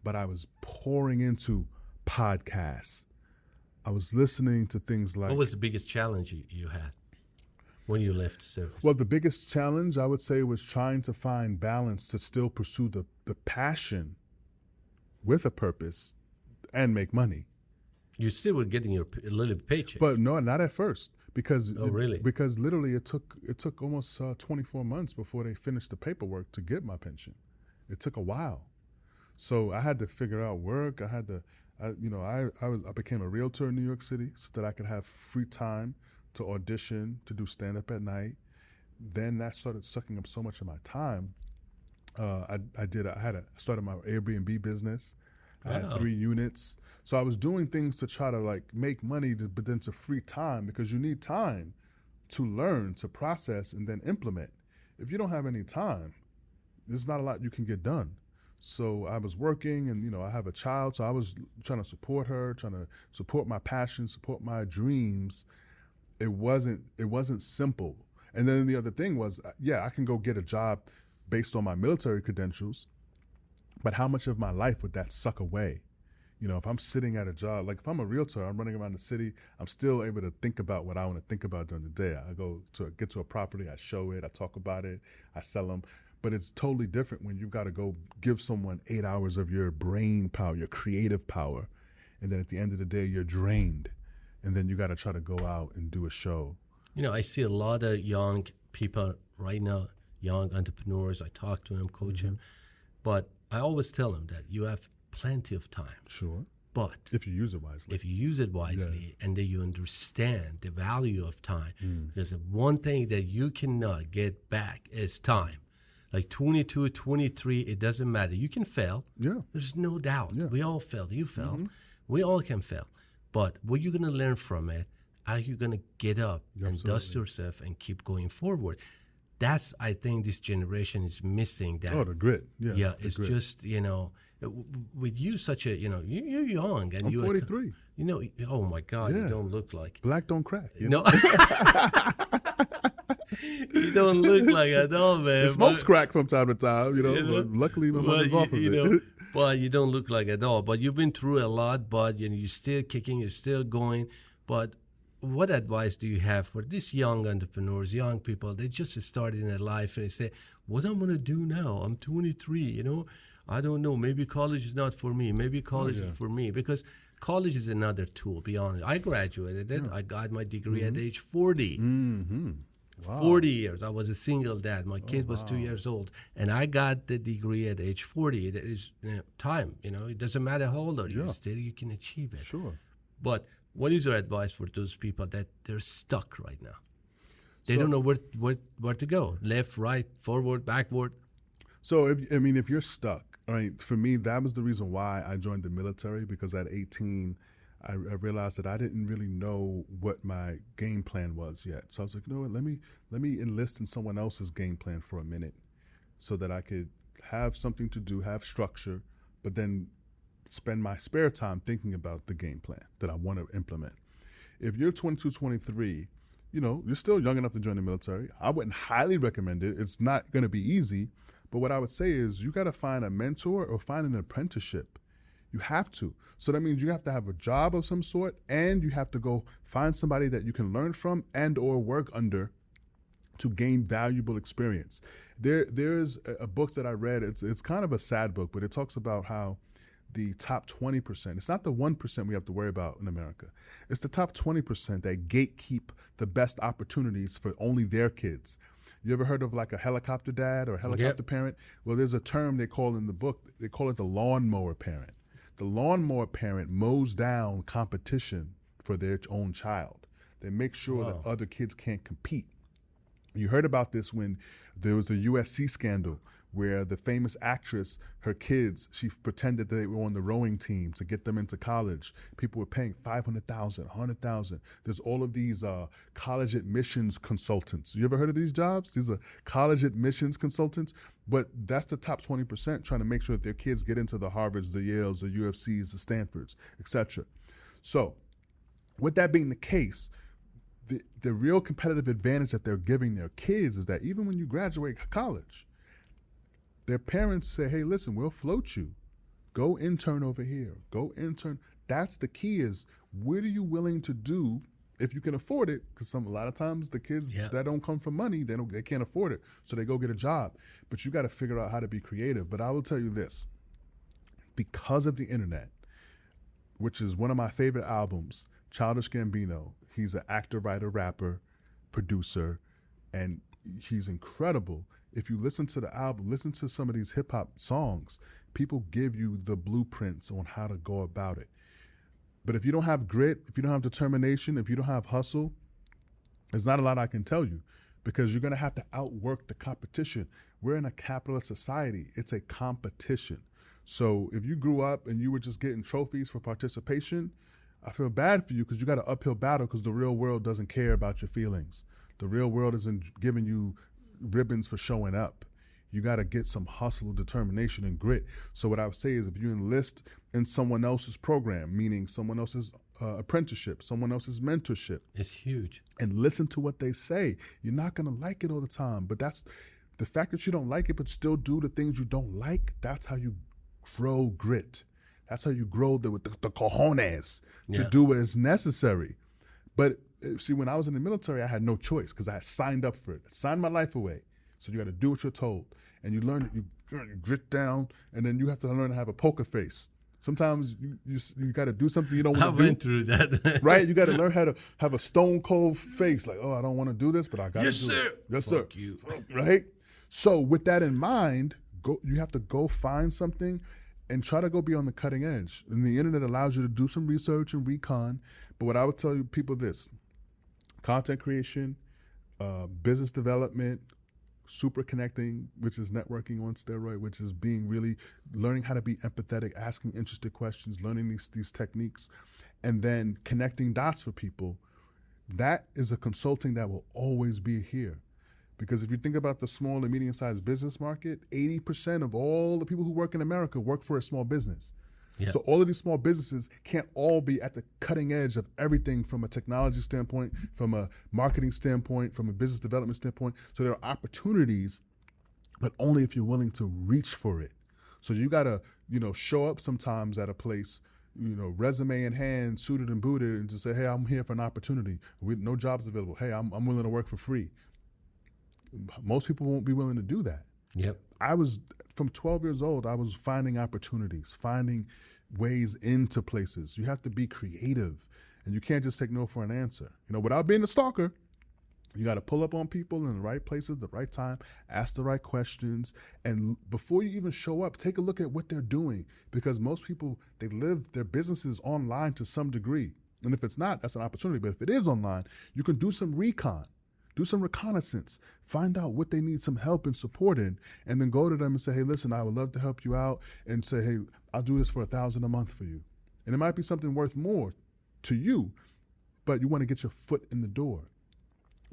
but I was pouring into podcasts. I was listening to things like... What was the biggest challenge you had when you left the service? Well, the biggest challenge, I would say, was trying to find balance to still pursue the passion with a purpose and make money. You still were getting your little paycheck. But no, not at first. Because really? Because literally it took almost 24 months before they finished the paperwork to get my pension. It took a while. So I had to figure out work. I became a realtor in New York City so that I could have free time to audition, to do stand-up at night. Then that started sucking up so much of my time. I started my Airbnb business. I had 3 units. So I was doing things to try to make money, but then to free time, because you need time to learn, to process, and then implement. If you don't have any time, there's not a lot you can get done. So I was working, and I have a child, so I was trying to support her, trying to support my passion, support my dreams. It wasn't simple. And then the other thing was, I can go get a job based on my military credentials, but how much of my life would that suck away? If I'm sitting at a job, like if I'm a realtor, I'm running around the city, I'm still able to think about what I want to think about during the day. I get to a property, I show it, I talk about it, I sell them. But it's totally different when you've got to go give someone 8 hours of your brain power, your creative power, and then at the end of the day, you're drained. And then you got to try to go out and do a show. I see a lot of young people right now, young entrepreneurs, I talk to them, coach them, but I always tell them that you have plenty of time. Sure. But If you use it wisely. if you use it wisely Yes. and then you understand the value of time, because the one thing that you cannot get back is time. Like 22, 23, it doesn't matter. You can fail. Yeah. There's no doubt. Yeah. We all failed. You failed. We all can fail. But what you're going to learn from it, how you going to get up and dust yourself and keep going forward. That's, I think, this generation is missing that. Oh, the grit. Yeah. Yeah, the it's grit. just, with you such a, you're young. And I'm you're 43. Oh my God, you Yeah. don't look like. Black don't crack. No. You don't look like it at all, man. It smokes crack from time to time, know, but luckily my mother's But off of it. but you don't look like at all. But you've been through a lot, but you're still kicking, you're still going. But what advice do you have for these young entrepreneurs, young people? They just started in their life and they say, what I'm going to do now? I'm 23, I don't know. Maybe college is not for me. Maybe college is for me. Because college is another tool, be honest. I graduated it. I got my degree at age 40. Mm-hmm. Wow. 40 years. I was a single dad. My kid was 2 years old. And I got the degree at age 40. There is time. It doesn't matter how old are you. Yeah. Still, you can achieve it. Sure. But what is your advice for those people that they're stuck right now? They don't know where to go. Left, right, forward, backward. So, if you're stuck, right, for me, that was the reason why I joined the military, because at 18, I realized that I didn't really know what my game plan was yet. So I was like, you know what, let me enlist in someone else's game plan for a minute so that I could have something to do, have structure, but then spend my spare time thinking about the game plan that I want to implement. If you're 22, 23, you're still young enough to join the military. I wouldn't highly recommend it. It's not going to be easy. But what I would say is you got to find a mentor or find an apprenticeship. You have to. So that means you have to have a job of some sort, and you have to go find somebody that you can learn from and or work under to gain valuable experience. There's a book that I read. It's kind of a sad book, but it talks about how the top 20%, it's not the 1% we have to worry about in America. It's the top 20% that gatekeep the best opportunities for only their kids. You ever heard of like a helicopter dad or a helicopter parent? Well, there's a term they call in the book, they call it the lawnmower parent. The lawnmower parent mows down competition for their own child. They make sure that other kids can't compete. You heard about this when there was the USC scandal where the famous actress, her kids, she pretended that they were on the rowing team to get them into college. People were paying $500,000, $100,000. There's all of these college admissions consultants. You ever heard of these jobs? These are college admissions consultants. But that's the top 20% trying to make sure that their kids get into the Harvards, the Yales, the UFCs, the Stanfords, etc. So with that being the case, the real competitive advantage that they're giving their kids is that even when you graduate college, their parents say, hey, listen, we'll float you. Go intern over here. Go intern. That's the key is, what are you willing to do if you can afford it? Because a lot of times the kids that don't come from money, they can't afford it. So they go get a job. But you got to figure out how to be creative. But I will tell you this, because of the internet, which is one of my favorite albums, Childish Gambino, he's an actor, writer, rapper, producer, and he's incredible. If you listen to the album, listen to some of these hip hop songs, people give you the blueprints on how to go about it. But if you don't have grit, if you don't have determination, if you don't have hustle, there's not a lot I can tell you, because you're going to have to outwork the competition. We're in a capitalist society. It's a competition. So if you grew up and you were just getting trophies for participation, I feel bad for you, because you got an uphill battle, because the real world doesn't care about your feelings. The real world isn't giving you ribbons for showing up. You got to get some hustle, determination, and grit. So what I would say is, if you enlist in someone else's program, meaning someone else's apprenticeship, someone else's mentorship, it's huge. And listen to what they say. You're not going to like it all the time, but that's the fact that you don't like it, but still do the things you don't like. That's how you grow grit. That's how you grow the cojones to do what is necessary. But see, when I was in the military, I had no choice, because I had signed up for it. I signed my life away. So you got to do what you're told. And you learn it, you grit down, and then you have to learn to have a poker face. Sometimes you got to do something you don't want to do. I went through that. Right? You got to learn how to have a stone cold face. Like, oh, I don't want to do this, but I got to do it. Yes, sir. Fuck you. Right? So with that in mind, you have to go find something and try to go be on the cutting edge. And the internet allows you to do some research and recon. But what I would tell you people this, content creation, business development, super connecting, which is networking on steroid, which is learning how to be empathetic, asking interested questions, learning these techniques, and then connecting dots for people. That is a consulting that will always be here. Because if you think about the small and medium-sized business market, 80% of all the people who work in America work for a small business. Yeah. So all of these small businesses can't all be at the cutting edge of everything from a technology standpoint, from a marketing standpoint, from a business development standpoint. So there are opportunities, but only if you're willing to reach for it. So you gotta, show up sometimes at a place, resume in hand, suited and booted, and just say, hey, I'm here for an opportunity. No jobs available. Hey, I'm willing to work for free. Most people won't be willing to do that. Yep. From 12 years old, I was finding opportunities, finding ways into places. You have to be creative, and you can't just take no for an answer. Without being a stalker, you got to pull up on people in the right places, the right time, ask the right questions, and before you even show up, take a look at what they're doing, because most people, they live their businesses online to some degree. And if it's not, that's an opportunity. But if it is online, you can do some recon. Do some reconnaissance, find out what they need some help and support in, and then go to them and say, hey, listen, I would love to help you out, and say, hey, I'll do this for $1,000 a month for you. And it might be something worth more to you, but you want to get your foot in the door.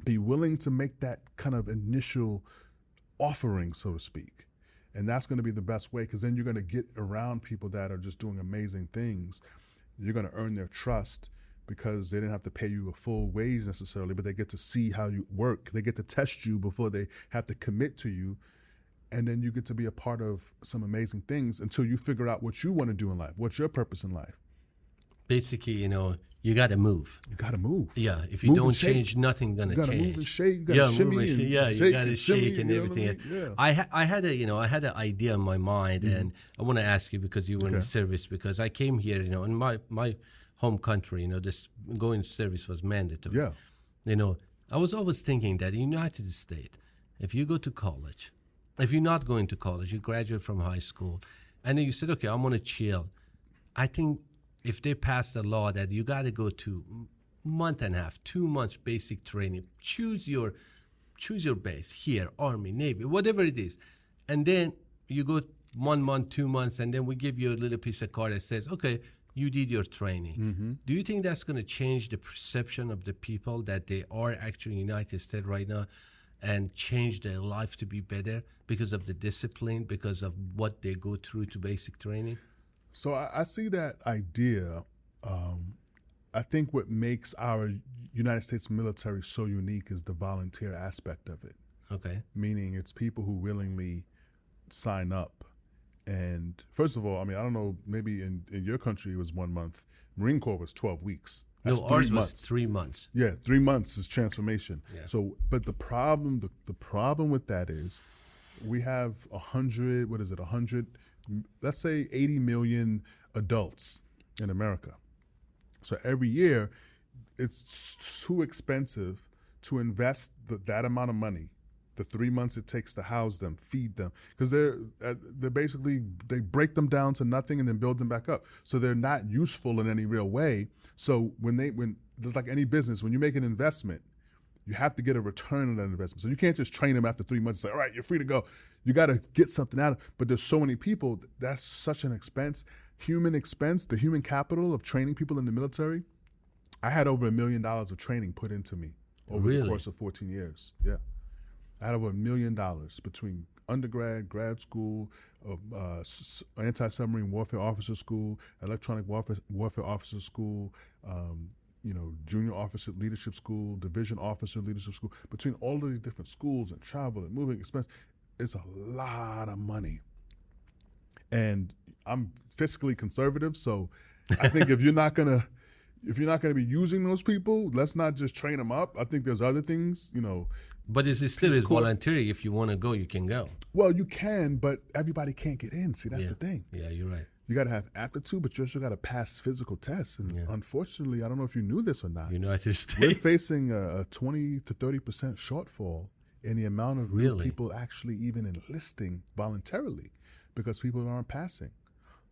Be willing to make that kind of initial offering, so to speak. And that's going to be the best way, because then you're going to get around people that are just doing amazing things. You're going to earn their trust, because they didn't have to pay you a full wage necessarily, but they get to see how you work. They get to test you before they have to commit to you. And then you get to be a part of some amazing things until you figure out what you want to do in life. What's your purpose in life? Basically, you got to move. You got to move. Yeah, if you don't change, nothing going to change. You got to move and shake. You got to shimmy and you got to shake and everything else. Yeah. I had an idea in my mind, and I want to ask you, because you were in service, because I came here, in my home country, just going to service was mandatory. Yeah. I was always thinking that in the United States, if you go to college, if you're not going to college, you graduate from high school, and then you said, okay, I'm going to chill. I think if they pass a law that you got to go to month and a half, 2 months basic training, choose your base here, Army, Navy, whatever it is, and then you go 1 month, 2 months, and then we give you a little piece of card that says, okay, you did your training. Mm-hmm. Do you think that's going to change the perception of the people that they are actually in the United States right now, and change their life to be better because of the discipline, because of what they go through to basic training? So I see that idea. I think what makes our United States military so unique is the volunteer aspect of it. Okay. Meaning it's people who willingly sign up. And first of all, I don't know, maybe in your country it was 1 month. Marine Corps was 12 weeks. That's ours was 3 months. Yeah, 3 months is transformation. Yeah. So, but the problem with that is we have 100, let's say 80 million adults in America. So every year it's too expensive to invest that amount of money, the 3 months it takes to house them, feed them, because they're basically, they break them down to nothing and then build them back up. So they're not useful in any real way. So when there's like any business, when you make an investment, you have to get a return on that investment. So you can't just train them after 3 months and say, all right, you're free to go. You got to get something out of it. But there's so many people, that's such an expense. Human expense, the human capital of training people in the military. I had over $1 million of training put into me over the course of 14 years. Yeah. I had over $1 million between undergrad, grad school, anti-submarine warfare officer school, electronic warfare officer school, junior officer leadership school, division officer leadership school. Between all of these different schools and travel and moving expense, it's a lot of money. And I'm fiscally conservative, so I think if you're not gonna be using those people, let's not just train them up. I think there's other things, But it still is voluntary. If you want to go, you can go. Well, you can, but everybody can't get in. See, that's the thing. Yeah, you're right. You got to have aptitude, but you also got to pass physical tests. And unfortunately, I don't know if you knew this or not. United States. We're facing a 20 to 30% shortfall in the amount of real people actually even enlisting voluntarily because people aren't passing.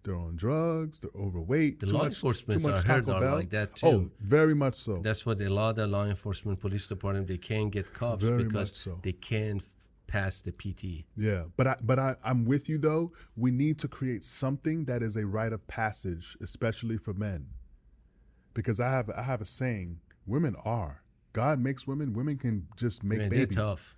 They're on drugs. They're overweight. The law enforcement, I heard, are like that too. Oh, very much so. That's what the law enforcement, police department, they can't get cops because they can't pass the PT. Yeah, but I'm with you though. We need to create something that is a rite of passage, especially for men, because I have a saying: women are. God makes women. Women can just make babies. They're tough.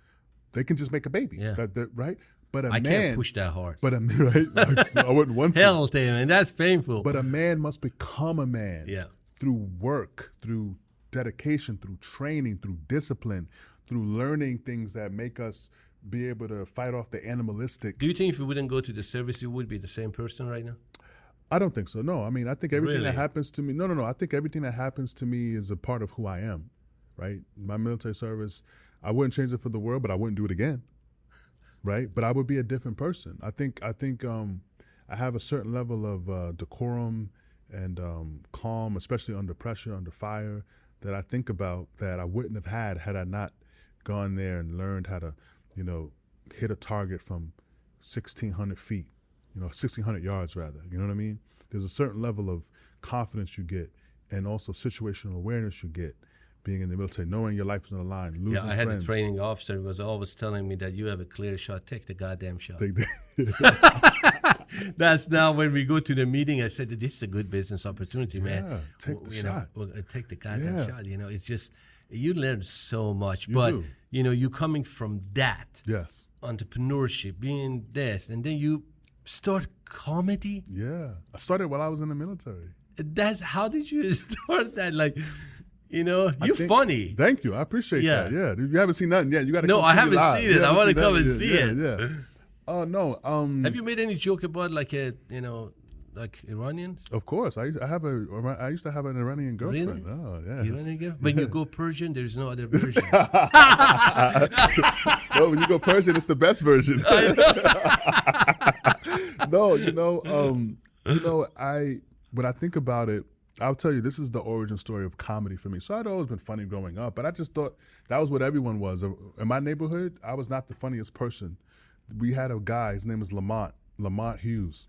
They can just make a baby. Yeah. Right. But I can't push that hard. But I wouldn't want to. Hell, man, that's painful. But a man must become a man. Yeah. Through work, through dedication, through training, through discipline, through learning things that make us be able to fight off the animalistic. Do you think if you wouldn't go to the service, you would be the same person right now? I don't think so. No. I mean, I think everything that happens to me. No. I think everything that happens to me is a part of who I am. Right. My military service, I wouldn't change it for the world, but I wouldn't do it again. Right, but I would be a different person. I think I have a certain level of decorum and calm, especially under pressure, under fire, that I think about that I wouldn't have had I not gone there and learned how to, hit a target from 1,600 feet, 1,600 yards rather. You know what I mean? There's a certain level of confidence you get, and also situational awareness you get. Being in the military, knowing your life is on the line, losing friends. Yeah, I had a training officer who was always telling me that you have a clear shot, take the goddamn shot. That's now when we go to the meeting, I said, this is a good business opportunity, man. Take the shot. We're going to take the goddamn shot. It's just, you learn so much. You do. You coming from that. Yes. Entrepreneurship, being this, and then you start comedy. Yeah. I started while I was in the military. How did you start that? You're funny. Thank you. I appreciate that. Yeah. You haven't seen nothing yet. You got to. No, I haven't seen it. I want to come and see it. Yeah. Oh no. Have you made any joke about like Iranians? Of course. I used to have an Iranian girlfriend. Really? Oh yeah. Iranian girlfriend. When you go Persian, there's no other version. No, when you go Persian, it's the best version. No, when I think about it, I'll tell you, this is the origin story of comedy for me. So I'd always been funny growing up, but I just thought that was what everyone was. In my neighborhood, I was not the funniest person. We had a guy, his name was Lamont Hughes,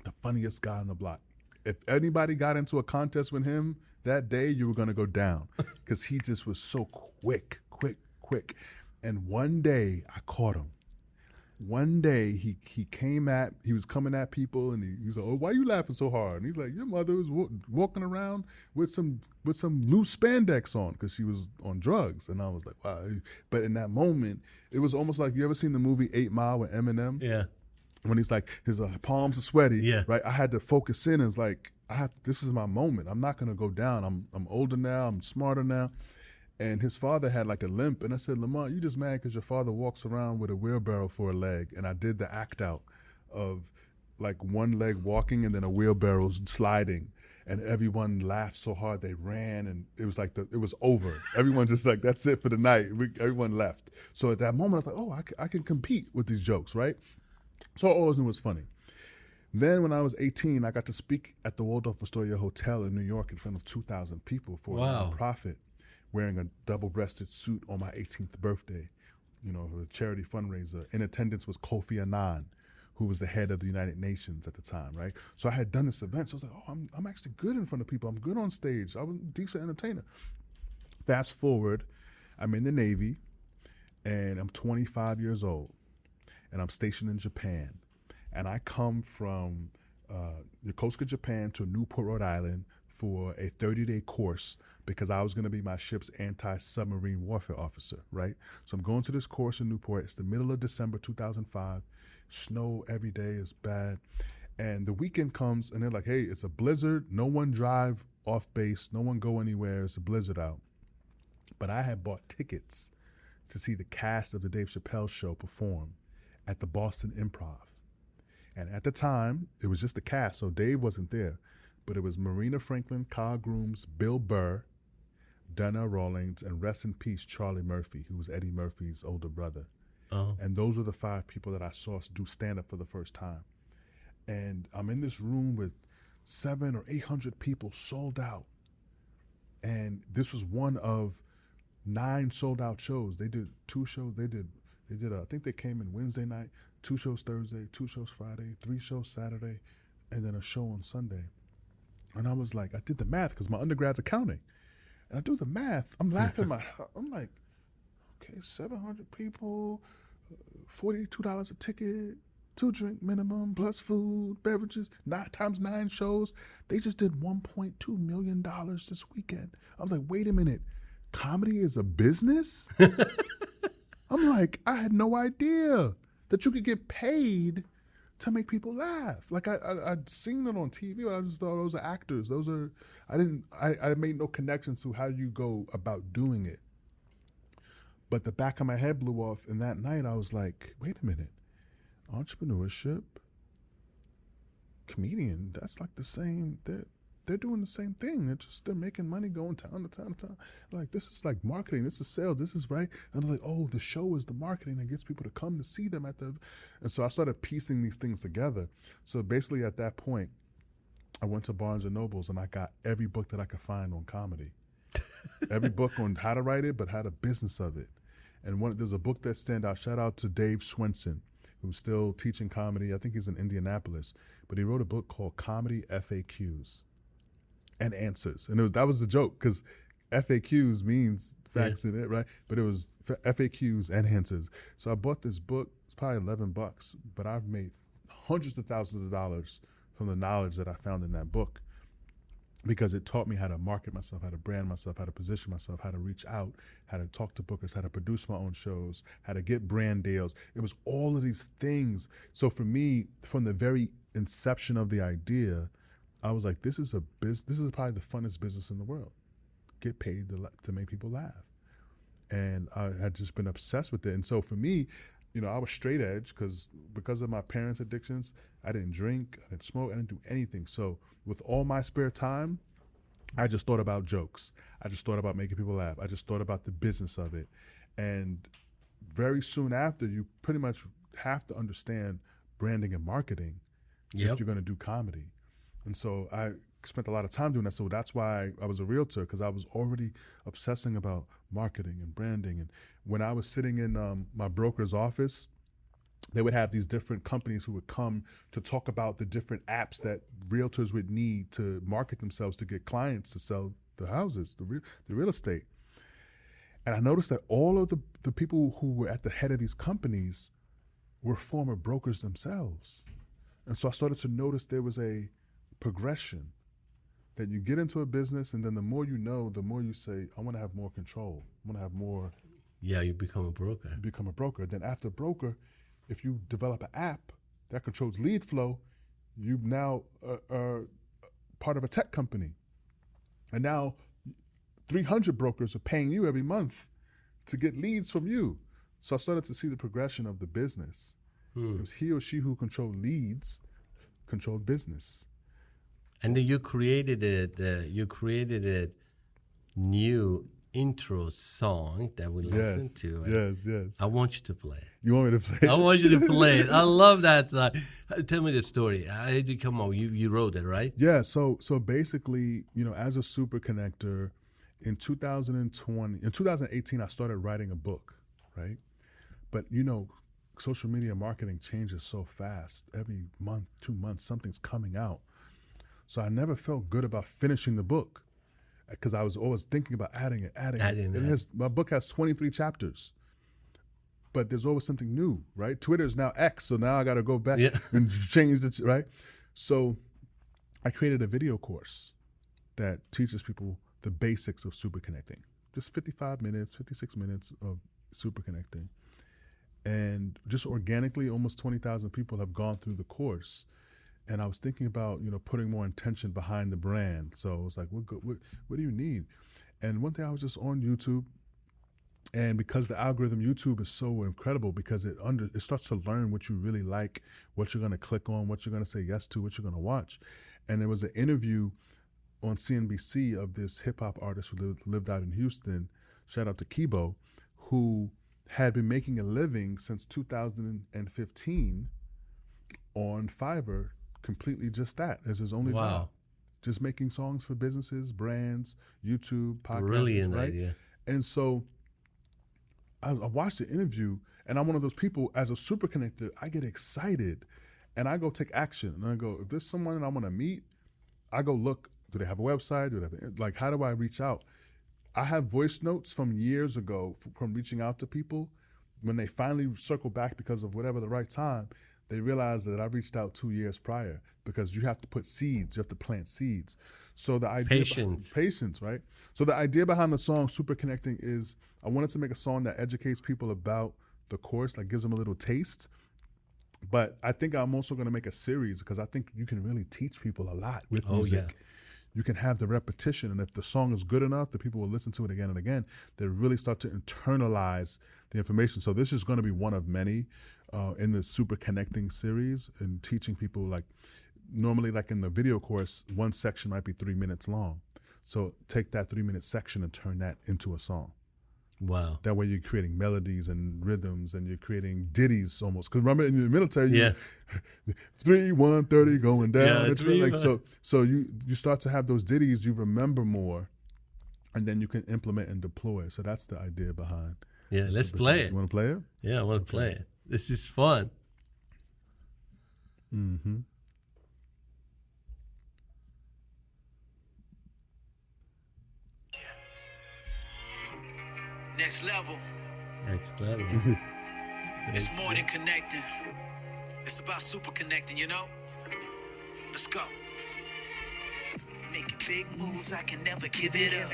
the funniest guy on the block. If anybody got into a contest with him that day, you were going to go down because he just was so quick. And one day I caught him. One day he was coming at people and he was like, "Oh, why are you laughing so hard?" And he's like, "Your mother was walking around with some loose spandex on because she was on drugs." And I was like, "Wow!" But in that moment, it was almost like, you ever seen the movie 8 Mile with Eminem? Yeah. When he's like, his palms are sweaty. Yeah. Right. I had to focus in. It's like this is my moment. I'm not gonna go down. I'm older now. I'm smarter now. And his father had like a limp. And I said, "Lamont, you just mad because your father walks around with a wheelbarrow for a leg." And I did the act out of like one leg walking and then a wheelbarrow sliding. And everyone laughed so hard they ran. And it was like, it was over. Everyone just like, that's it for the night. Everyone left. So at that moment, I was like, oh, I can compete with these jokes, right? So I always knew it was funny. Then when I was 18, I got to speak at the Waldorf Astoria Hotel in New York in front of 2,000 people for a nonprofit, wearing a double-breasted suit on my 18th birthday, for a charity fundraiser. In attendance was Kofi Annan, who was the head of the United Nations at the time, right? So I had done this event, so I was like, oh, I'm actually good in front of people. I'm good on stage. I was a decent entertainer. Fast forward, I'm in the Navy, and I'm 25 years old, and I'm stationed in Japan. And I come from Yokosuka, Japan to Newport, Rhode Island for a 30-day course because I was going to be my ship's anti-submarine warfare officer, right? So I'm going to this course in Newport. It's the middle of December 2005. Snow every day is bad. And the weekend comes, and they're like, hey, it's a blizzard. No one drive off base. No one go anywhere. It's a blizzard out. But I had bought tickets to see the cast of the Dave Chappelle show perform at the Boston Improv. And at the time, it was just the cast, so Dave wasn't there. But it was Marina Franklin, Kyle Grooms, Bill Burr, Donna Rawlings, and rest in peace, Charlie Murphy, who was Eddie Murphy's older brother. And those were the 5 people that I saw do stand-up for the first time. And I'm in this room with 700 or 800 people sold out. And this was one of 9 sold out shows. They did 2 shows. They did I think they came in Wednesday night, 2 shows Thursday, 2 shows Friday, 3 shows Saturday, and then a show on Sunday. And I was like, I did the math because my undergrad's accounting. And I do the math. I'm laughing. I'm like, okay, 700 people, $42 a ticket, 2 drink minimum, plus food, beverages, 9 times 9 shows. They just did $1.2 million this weekend. I was like, wait a minute, comedy is a business? I'm like, I had no idea that you could get paid to make people laugh. Like I'd seen it on TV, but I just thought those are actors. I made no connection to how you go about doing it. But the back of my head blew off, and that night I was like, wait a minute, entrepreneurship, comedian, that's like the same, they're doing the same thing. They're making money going town to town to town. Like, this is like marketing, this is sales, this is right. And they're like, oh, the show is the marketing that gets people to come to see them and so I started piecing these things together. So basically at that point, I went to Barnes and Nobles and I got every book that I could find on comedy. Every book on how to write it, but how the business of it. And there's a book that stand out. Shout out to Dave Swenson, who's still teaching comedy. I think he's in Indianapolis. But he wrote a book called Comedy FAQs and Answers. And that was the joke, because FAQs means facts in it, right? But it was FAQs and Answers. So I bought this book. It's probably $11, but I've made hundreds of thousands of dollars from the knowledge that I found in that book, because it taught me how to market myself, how to brand myself, how to position myself, how to reach out, how to talk to bookers, how to produce my own shows, how to get brand deals. It was all of these things. So for me, from the very inception of the idea, I was like, this is probably the funnest business in the world. Get paid to make people laugh. And I had just been obsessed with it. And so for me, I was straight edge because of my parents' addictions. I didn't drink, I didn't smoke, I didn't do anything. So with all my spare time, I just thought about jokes. I just thought about making people laugh. I just thought about the business of it. And very soon after, you pretty much have to understand branding and marketing if you're going to do comedy. And so I spent a lot of time doing that. So that's why I was a realtor, because I was already obsessing about marketing and branding. And when I was sitting in my broker's office, they would have these different companies who would come to talk about the different apps that realtors would need to market themselves to get clients to sell the houses, the real estate. And I noticed that all of the people who were at the head of these companies were former brokers themselves. And so I started to notice there was a progression that you get into a business, and then the more you know, the more you say, I want to have more control. I want to have more. Yeah, you become a broker. You become a broker. Then after broker, if you develop an app that controls lead flow, you now are part of a tech company. And now 300 brokers are paying you every month to get leads from you. So I started to see the progression of the business. It was he or she who controlled leads, controlled business. And then you created a new intro song that we listen to. Yes. I want you to play it. You want me to play it? I want you to play it. I love that. Tell me the story. How did you come on? You wrote it, right? Yeah. So basically, as a super connector, in 2018, I started writing a book, right? But social media marketing changes so fast. Every month, 2 months, something's coming out. So I never felt good about finishing the book, because I was always thinking about adding it. My book has 23 chapters, but there's always something new, right? Twitter is now X, so now I got to go back and change it, right? So I created a video course that teaches people the basics of super connecting. Just 55 minutes, 56 minutes of super connecting. And just organically, almost 20,000 people have gone through the course. And I was thinking about, putting more intention behind the brand. So I was like, what do you need? And one day I was just on YouTube, and because the algorithm YouTube is so incredible, because it starts to learn what you really like, what you're going to click on, what you're going to say yes to, what you're going to watch. And there was an interview on CNBC of this hip hop artist who lived out in Houston, shout out to Kibo, who had been making a living since 2015 on Fiverr, completely just that as his only job. Just making songs for businesses, brands, YouTube, podcasts. Brilliant right? idea. And so I watched the interview, and I'm one of those people, as a super connector, I get excited, and I go take action. And I go, if there's someone that I want to meet, I go look, do they have a website? Do they have, like, how do I reach out? I have voice notes from years ago from reaching out to people. When they finally circle back because of whatever the right time, they realize that I reached out 2 years prior, because you have to put seeds, you have to plant seeds. So the idea patience, right? So the idea behind the song Super Connecting is I wanted to make a song that educates people about the course, like gives them a little taste. But I think I'm also going to make a series, because I think you can really teach people a lot with music. Yeah. You can have the repetition, and if the song is good enough, the people will listen to it again and again. They really start to internalize the information. So this is going to be one of many in the Super Connecting series, and teaching people, like, normally, like in the video course, one section might be 3 minutes long. So take that 3-minute section and turn that into a song. Wow. That way you're creating melodies and rhythms, and you're creating ditties almost. Because remember, in the military, 3, 1, 30 going down. It's really like, so you start to have those ditties you remember more, and then you can implement and deploy. So that's the idea behind. Yeah, let's play it. You want to play it? Yeah, I want to play it. This is fun. Mm-hmm. Next level. Next level. It's more than connecting. It's about super connecting, you know? Let's go. Making big moves, I can never give it up.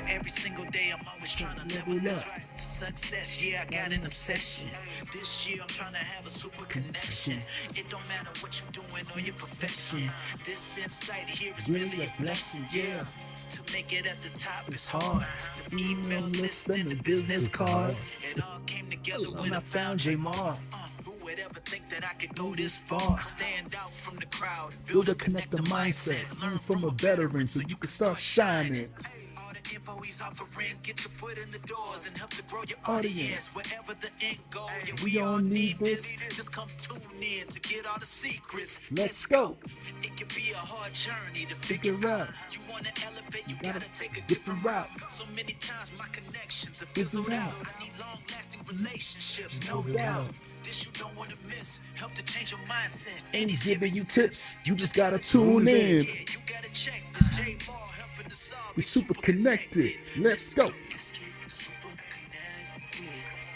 Every single day I'm always trying to level up. The success, yeah, I got an obsession. This year I'm trying to have a super connection. It don't matter what you're doing or your profession. This insight here is really a blessing, yeah. To make it at the top is hard. The email list and the business cards. It all came together when I found Jamarr. Who would ever think that I could go this far? Stand out from the crowd, build a connector mindset, learn from a veteran so you can start shining. All the info he's offering, get your foot in the doors and help to grow your audience. Wherever the end goal, yeah, we all need this. Just come tune in to get all the secrets. Let's go. It can be a hard journey to figure out. You want to elevate, you gotta take a different route. So many times my connections have fizzled out. I need long-lasting relationships, no doubt. This you don't want to miss. Help to change your mindset. And he's giving you tips. You just gotta tune in. Yeah, you gotta check this Jamarr helping to solve. We're super connected. Let's go.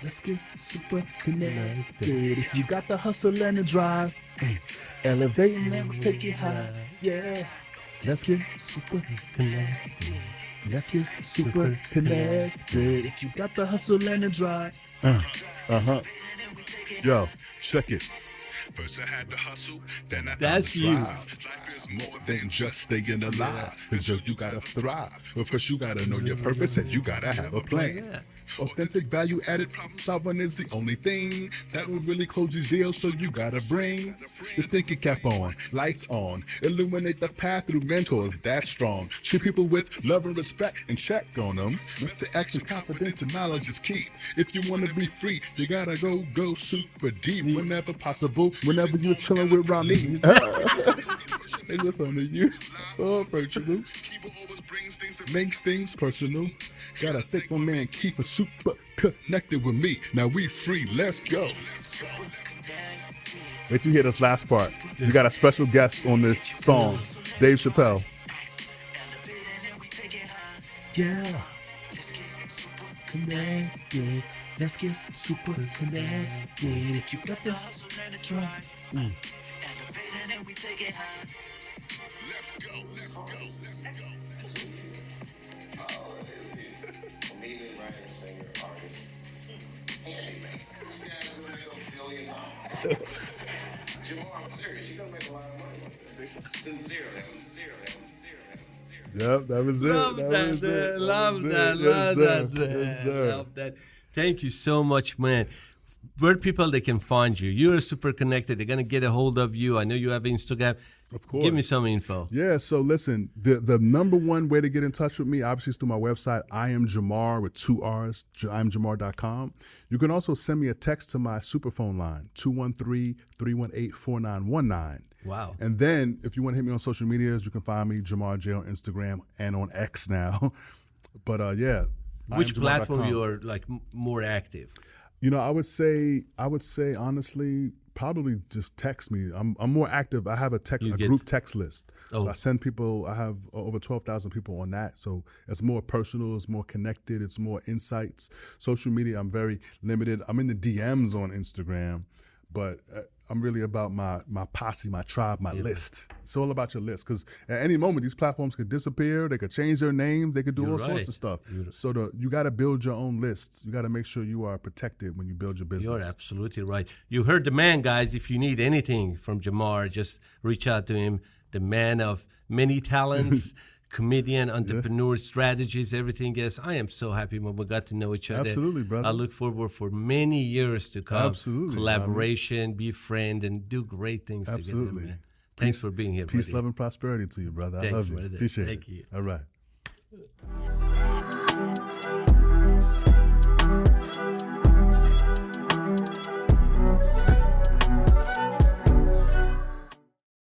Let's get super connected. If you got the hustle and the drive, elevate and then we'll take it high. Yeah. Let's get super connected. Let's get super connected. If you got the hustle and the drive. Yo, check it. First I had to hustle, then I That's found the you. drive. Life is more than just staying alive. Cause you gotta thrive. But first you gotta know your purpose and you gotta have a plan. Authentic value added problem solving is the only thing that will really close these deals, so you gotta bring the thinking cap on, lights on, illuminate the path through mentors that's strong. Treat people with love and respect and check on them. With the action, confidence, and knowledge is key. If you wanna be free, you gotta go super deep whenever possible. Whenever you're chilling with Rami. They listen to you. Oh, virtual. Makes things personal. Gotta thank my man Keith, super connected with me. Now we free. Let's go. Wait till you hear this last part. You got a special guest on this song, Dave Chappelle. Yeah. Let's get super connected. Let's get super connected. If you got the hustle and the drive, elevate and then we take it high. Let's go. Let's go. Let's go. Comedian, writer, singer, artist. Hey, man. This guy's $1 billion. Jamarr, I'm serious. You're gonna make a lot of money. Sincerely. Yep, that was it. Love that. Love that. Thank you so much, man. Where people they can find you? You're super connected. They're gonna get a hold of you. I know you have Instagram. Of course. Give me some info. Yeah, so listen, the number one way to get in touch with me, obviously, is through my website, I am Jamarr with 2 R's, IamJamarr.com. You can also send me a text to my superphone line, 213-318-4919. Wow. And then if you want to hit me on social medias, you can find me, Jamarr J, on Instagram and on X now. But yeah. Which platform IamJamarr.com. you are like more active? You know, I would say honestly, probably just text me. I'm more active. I have a group text list. Oh. I send people. I have over 12,000 people on that. So it's more personal. It's more connected. It's more insights. Social media, I'm very limited. I'm in the DMs on Instagram, but I'm really about my posse, my tribe, my list. It's all about your list, because at any moment these platforms could disappear. They could change their names. They could do all sorts of stuff. So you got to build your own lists. You got to make sure you are protected when you build your business. You're absolutely right. You heard the man, guys. If you need anything from Jamarr, just reach out to him. The man of many talents. Comedian, entrepreneur, strategies, everything. Yes, I am so happy when we got to know each other. Absolutely, brother. I look forward for many years to come. Absolutely, collaboration, be friend, and do great things together, man. Thanks for being here, Peace, buddy. love, and prosperity to you, brother. Thanks, I love you. brother. Appreciate Thank it. you. All right.